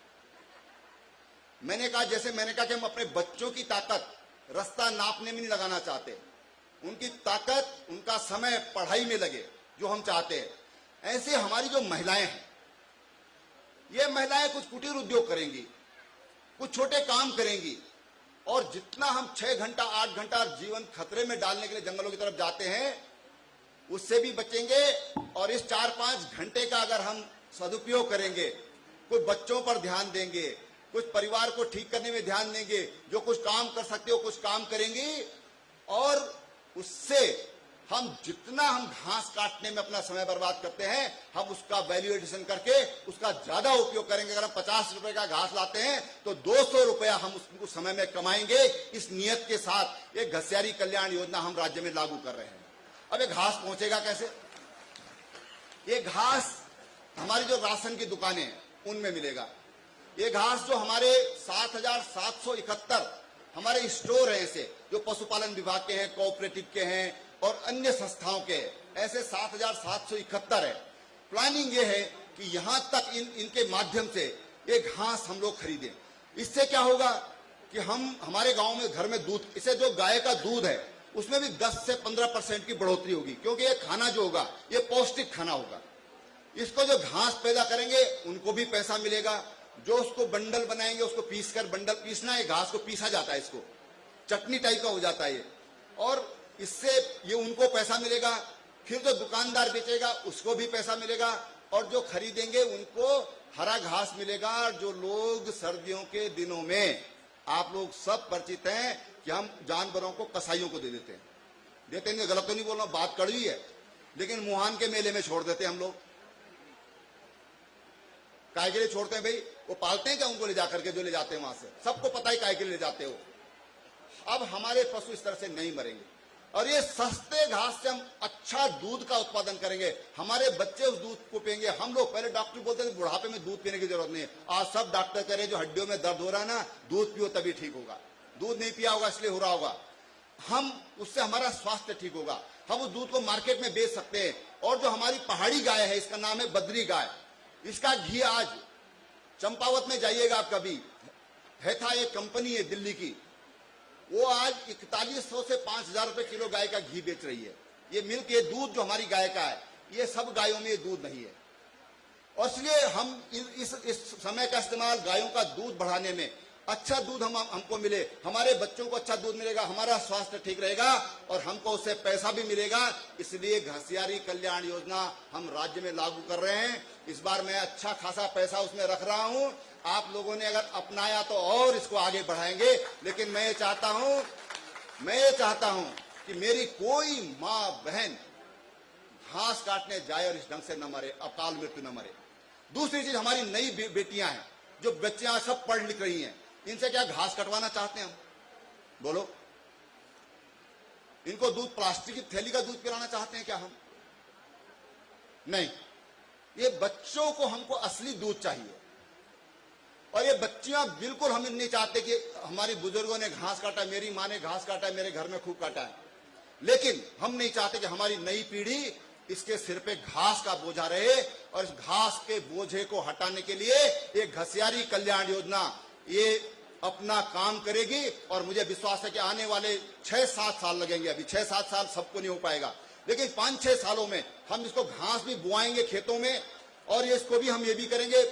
मैंने कहा, जैसे मैंने कहा कि हम अपने बच्चों की ताकत रास्ता नापने में नहीं लगाना चाहते, उनकी ताकत, उनका समय पढ़ाई में लगे जो हम चाहते हैं, ऐसे हमारी जो महिलाएं हैं, ये महिलाएं कुछ कुटीर उद्योग करेंगी, कुछ छोटे काम करेंगी। और जितना हम 6 घंटा 8 घंटा जीवन खतरे में डालने के लिए जंगलों की तरफ जाते हैं, उससे भी बचेंगे। और इस 4-5 घंटे का अगर हम सदुपयोग करेंगे, कुछ बच्चों पर ध्यान देंगे, कुछ परिवार को ठीक करने में ध्यान देंगे, जो कुछ काम कर सकते हो कुछ काम करेंगी, और उससे हम जितना हम घास काटने में अपना समय बर्बाद करते हैं, हम उसका वैल्यू एडिशन करके उसका ज्यादा उपयोग करेंगे। अगर हम 50 रुपए का घास लाते हैं तो 200 रुपया हम उस समय में कमाएंगे। इस नियत के साथ एक घसियारी कल्याण योजना हम राज्य में लागू कर रहे हैं। अब ये घास पहुंचेगा कैसे? ये घास हमारी जो राशन की दुकानें हैं उनमें मिलेगा। ये घास जो हमारे 7,771 हमारे स्टोर हैं, ऐसे जो पशुपालन विभाग के हैं, कोऑपरेटिव के हैं और अन्य संस्थाओं के, ऐसे 7,771 है। प्लानिंग ये है कि यहां तक इनके माध्यम से ये घास हम लोग खरीदें। इससे क्या होगा कि हमारे गांव में घर में दूध, इससे जो गाय का दूध है उसमें भी 10 से 15% की बढ़ोतरी होगी, क्योंकि ये खाना जो होगा ये पौष्टिक खाना होगा। इसको जो घास पैदा करेंगे उनको भी पैसा मिलेगा, जो उसको बंडल बनाएंगे उसको पीसकर, बंडल पीसना है, घास को पीसा जाता है, इसको चटनी टाइप का हो जाता है ये, और इससे ये उनको पैसा मिलेगा। फिर जो दुकानदार बेचेगा उसको भी पैसा मिलेगा, और जो खरीदेंगे उनको हरा घास मिलेगा। जो लोग सर्दियों के दिनों में, आप लोग सब परिचित हैं कि हम जानवरों को कसाईयों को दे देते हैं, गलत तो नहीं बोल रहा, बात कड़वी है, लेकिन मुहान के मेले में छोड़ देते हैं हम लोग। काय के लिए छोड़ते हैं भाई? वो पालते हैं क्या उनको ले जाकर के? जो ले जाते हैं वहां से सबको पता है काय के लिए ले जाते हो। अब हमारे पशु इस तरह से नहीं मरेंगे और ये सस्ते घास से हम अच्छा दूध का उत्पादन करेंगे। हमारे बच्चे उस दूध को पिएंगे। हम लोग पहले डॉक्टर बोलते थे बुढ़ापे में दूध पीने की जरूरत नहीं है। आज सब डॉक्टर कह रहे हैं जो हड्डियों में दर्द हो रहा है ना, दूध पियो तभी ठीक होगा। दूध नहीं पिया होगा इसलिए हो रहा होगा। हम उससे हमारा स्वास्थ्य ठीक होगा। हम उस दूध को मार्केट में बेच सकते हैं। और जो हमारी पहाड़ी गाय है, इसका नाम है बद्री गाय, इसका घी आज चंपावत में जाइएगा आप कभी, हेथा एक कंपनी है दिल्ली की, वो आज 4100 से 5000 रुपए किलो गाय का घी बेच रही है। ये मिल्क, ये दूध जो हमारी गाय का है, ये सब गायों में ये दूध नहीं है। और इसलिए हम इस समय का इस्तेमाल गायों का दूध बढ़ाने में, अच्छा दूध हमको मिले, हमारे बच्चों को अच्छा दूध मिलेगा, हमारा स्वास्थ्य ठीक रहेगा और हमको उससे पैसा भी मिलेगा। इसलिए घसियारी कल्याण योजना हम राज्य में लागू कर रहे हैं। इस बार मैं अच्छा खासा पैसा उसमें रख रहा हूं। आप लोगों ने अगर अपनाया तो और इसको आगे बढ़ाएंगे। लेकिन मैं ये चाहता हूं कि मेरी कोई माँ बहन घास काटने जाए और इस ढंग से न मरे, अकाल मृत्यु न मरे। दूसरी चीज, हमारी नई बेटियां हैं, जो बच्चियां सब पढ़ लिख रही हैं, इनसे क्या घास कटवाना चाहते हैं हम? बोलो, इनको दूध प्लास्टिक की थैली का दूध पिलाना चाहते हैं क्या हम? नहीं, ये बच्चों को हमको असली दूध चाहिए। और ये बच्चियां बिल्कुल हम नहीं चाहते कि हमारी बुजुर्गों ने घास काटा, मेरी माँ ने घास काटा, मेरे घर में खूब काटा है। लेकिन हम नहीं चाहते कि हमारी नई पीढ़ी इसके सिर पे घास का बोझा रहे। और इस घास के बोझे को हटाने के लिए एक घसियारी कल्याण योजना ये अपना काम करेगी। और मुझे विश्वास है कि आने वाले 6-7 साल लगेंगे। अभी 6-7 साल सबको नहीं हो पाएगा, लेकिन 5-6 सालों में हम इसको घास भी बुआएंगे खेतों में। और इसको भी हम ये भी करेंगे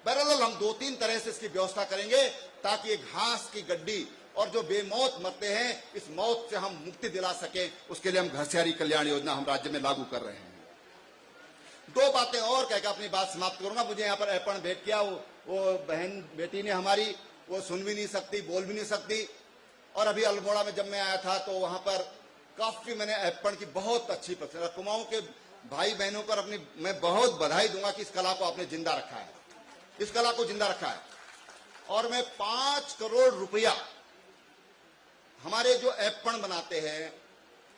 पैरेलल, हम 2-3 तरह से इसकी व्यवस्था करेंगे ताकि ये घास की गड्डी और जो बेमौत मरते हैं, इस मौत से हम मुक्ति दिला सके। उसके लिए हम घसियारी कल्याण योजना हम राज्य में लागू कर रहे हैं। 2 बातें और कहकर अपनी बात समाप्त करूंगा। मुझे यहाँ पर अर्पण भेंट किया वो बहन बेटी ने हमारी, वो सुन भी नहीं सकती, बोल भी नहीं सकती। और अभी अल्मोड़ा में जब मैं आया था तो वहां पर काफी मैंने अर्पण की बहुत अच्छी प्रशंसा। कुमाऊं के भाई बहनों पर अपनी मैं बहुत बधाई दूंगा कि इस कला को आपने जिंदा रखा है, इस कला को जिंदा रखा है। और मैं 5 करोड़ रुपया हमारे जो अर्पण बनाते हैं,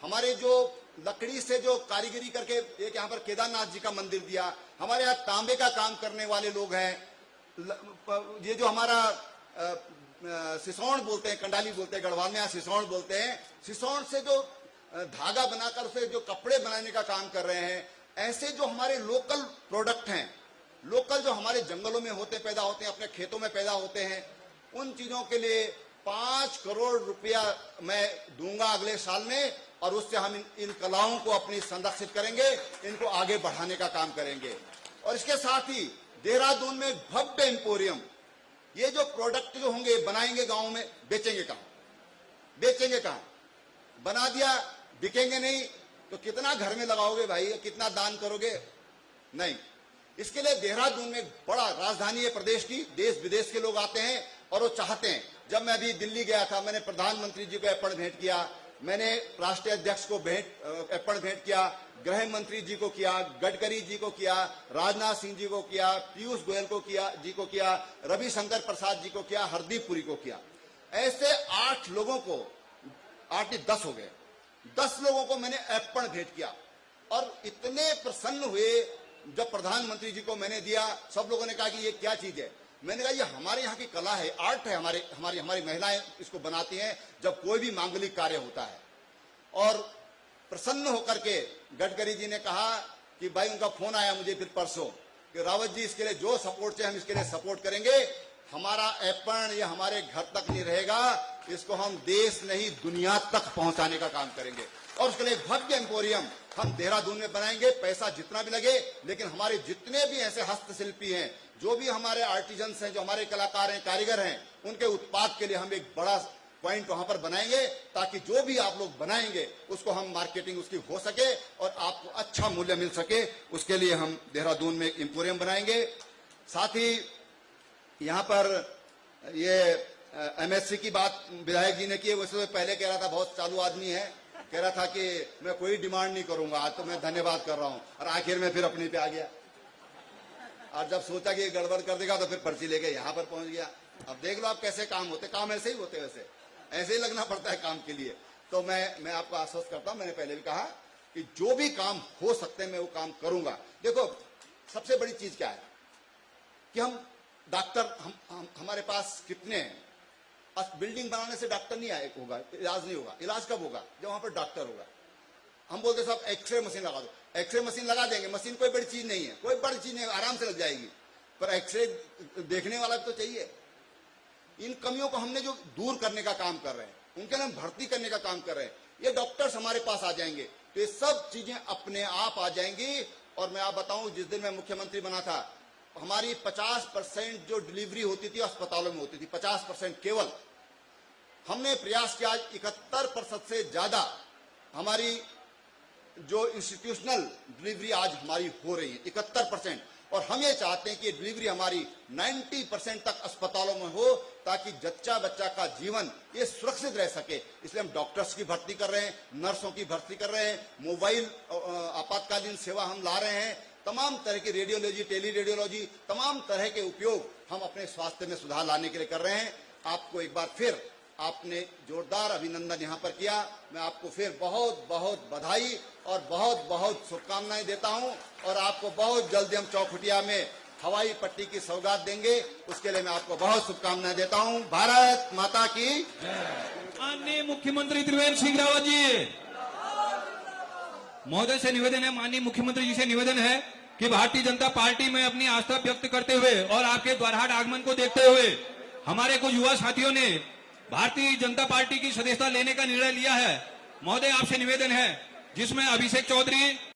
हमारे जो लकड़ी से जो कारीगरी करके एक यहाँ पर केदारनाथ जी का मंदिर दिया, हमारे यहाँ तांबे का काम करने वाले लोग हैं, ये जो हमारा सिसौन बोलते हैं, कंडाली बोलते हैं, गढ़वाल में यहाँ सिसौन बोलते हैं, सिसौन से जो धागा बनाकर उसे जो कपड़े बनाने का काम कर रहे हैं, ऐसे जो हमारे लोकल प्रोडक्ट हैं, लोकल जो हमारे जंगलों में पैदा होते हैं, अपने खेतों में पैदा होते हैं, उन चीजों के लिए 5 करोड़ रुपया मैं दूंगा अगले साल में। और उससे हम इन कलाओं को अपनी संरक्षित करेंगे, इनको आगे बढ़ाने का काम करेंगे। और इसके साथ ही देहरादून में भव्य एम्पोरियम, ये जो प्रोडक्ट जो होंगे बनाएंगे गांव में, बेचेंगे कहां? बना दिया, बिकेंगे नहीं तो कितना घर में लगाओगे भाई, कितना दान करोगे? नहीं। इसके लिए देहरादून में बड़ा राजधानी है प्रदेश की, देश विदेश के लोग आते हैं और वो चाहते हैं। जब मैं अभी दिल्ली गया था, मैंने प्रधानमंत्री जी को अर्पण भेंट किया, मैंने राष्ट्रीय अध्यक्ष को अर्पण भेंट किया, गृह मंत्री जी को किया, गडकरी जी को किया, राजनाथ सिंह जी को किया, पीयूष गोयल को किया, रविशंकर प्रसाद जी को किया, हरदीप पुरी को किया। ऐसे 8 लोगों को, 8 नहीं 10 हो गए, 10 लोगों को मैंने अर्पण भेंट किया। और इतने प्रसन्न हुए जब प्रधानमंत्री जी को मैंने दिया। सब लोगों ने कहा कि ये क्या चीज है? मैंने कहा ये हमारे यहाँ की कला है, आर्ट है, हमारी महिलाएं इसको बनाती हैं जब कोई भी मांगलिक कार्य होता है। और प्रसन्न होकर के गडकरी जी ने कहा कि भाई, उनका फोन आया मुझे फिर परसों कि रावत जी इसके लिए जो सपोर्ट चाहिए हम इसके लिए सपोर्ट करेंगे। हमारा अर्पण ये हमारे घर तक नहीं रहेगा, इसको हम देश नहीं दुनिया तक पहुंचाने का काम करेंगे। और उसके लिए भव्य एम्पोरियम हम देहरादून में बनाएंगे, पैसा जितना भी लगे। लेकिन हमारे जितने भी ऐसे हस्तशिल्पी हैं, जो भी हमारे आर्टिजन्स हैं, जो हमारे कलाकार हैं, कारीगर हैं, उनके उत्पाद के लिए हम एक बड़ा पॉइंट वहां पर बनाएंगे ताकि जो भी आप लोग बनाएंगे उसको हम मार्केटिंग उसकी हो सके और आपको अच्छा मूल्य मिल सके। उसके लिए हम देहरादून में एक एम्पोरियम बनाएंगे। साथ ही यहाँ पर ये एमएससी की बात विधायक जी ने की, वैसे तो पहले कह रहा था, बहुत चालू आदमी है, कह रहा था कि मैं कोई डिमांड नहीं करूंगा। आज तो मैं धन्यवाद कर रहा हूं और आखिर में फिर अपने पे आ गया। और जब सोचा कि ये गड़बड़ कर देगा तो फिर पर्ची लेके यहाँ पर पहुंच गया। अब देख लो आप कैसे काम होते, काम ऐसे ही होते, वैसे ऐसे ही लगना पड़ता है काम के लिए। तो मैं आपको आश्वस्त करता हूं, मैंने पहले भी कहा कि जो भी काम हो सकते हैं मैं वो काम करूंगा। देखो सबसे बड़ी चीज क्या है कि हम डॉक्टर हमारे पास कितने हैं। बिल्डिंग बनाने से डॉक्टर नहीं आए होगा, इलाज नहीं होगा। इलाज कब होगा? जब वहां पर डॉक्टर होगा। हम बोलते साहब एक्सरे मशीन लगा दो, एक्सरे मशीन लगा देंगे। मशीन कोई बड़ी चीज नहीं है, कोई बड़ी चीज नहीं है, आराम से लग जाएगी, पर एक्सरे देखने वाला भी तो चाहिए। इन कमियों को हमने जो दूर करने का काम कर रहे हैं, उनके लिए हम भर्ती करने का काम कर रहे हैं। ये डॉक्टर्स हमारे पास आ जाएंगे तो ये सब चीजें अपने आप आ जाएंगी। और मैं आप बताऊं, जिस दिन मैं मुख्यमंत्री बना था, हमारी 50% जो डिलीवरी होती थी अस्पतालों में होती थी, 50% केवल। हमने प्रयास किया 71% से ज्यादा हमारी जो इंस्टीट्यूशनल डिलीवरी आज हमारी हो रही है, 71%। और हम ये चाहते हैं कि डिलीवरी हमारी 90% तक अस्पतालों में हो, ताकि जच्चा बच्चा का जीवन ये सुरक्षित रह सके। इसलिए हम डॉक्टर्स की भर्ती कर रहे हैं, नर्सों की भर्ती कर रहे हैं, मोबाइल आपातकालीन सेवा हम ला रहे हैं, तमाम तरह की रेडियोलॉजी, टेली रेडियोलॉजी, तमाम तरह के उपयोग हम अपने स्वास्थ्य में सुधार लाने के लिए कर रहे हैं। आपको एक बार फिर आपने जोरदार अभिनंदन यहाँ पर किया, मैं आपको फिर बहुत बहुत बधाई और बहुत बहुत शुभकामनाएं देता हूँ। और आपको बहुत जल्दी हम चौखुटिया में हवाई पट्टी की सौगात देंगे, उसके लिए मैं आपको बहुत शुभकामनाएं देता हूँ। भारत माता की। माननीय मुख्यमंत्री त्रिवेंद्र सिंह रावत जी महोदय से निवेदन है, माननीय मुख्यमंत्री जी से निवेदन है कि भारतीय जनता पार्टी में अपनी आस्था व्यक्त करते हुए और आपके द्वारहाट आगमन को देखते हुए हमारे कुछ युवा साथियों ने भारतीय जनता पार्टी की सदस्यता लेने का निर्णय लिया है। महोदय आपसे निवेदन है, जिसमें अभिषेक चौधरी,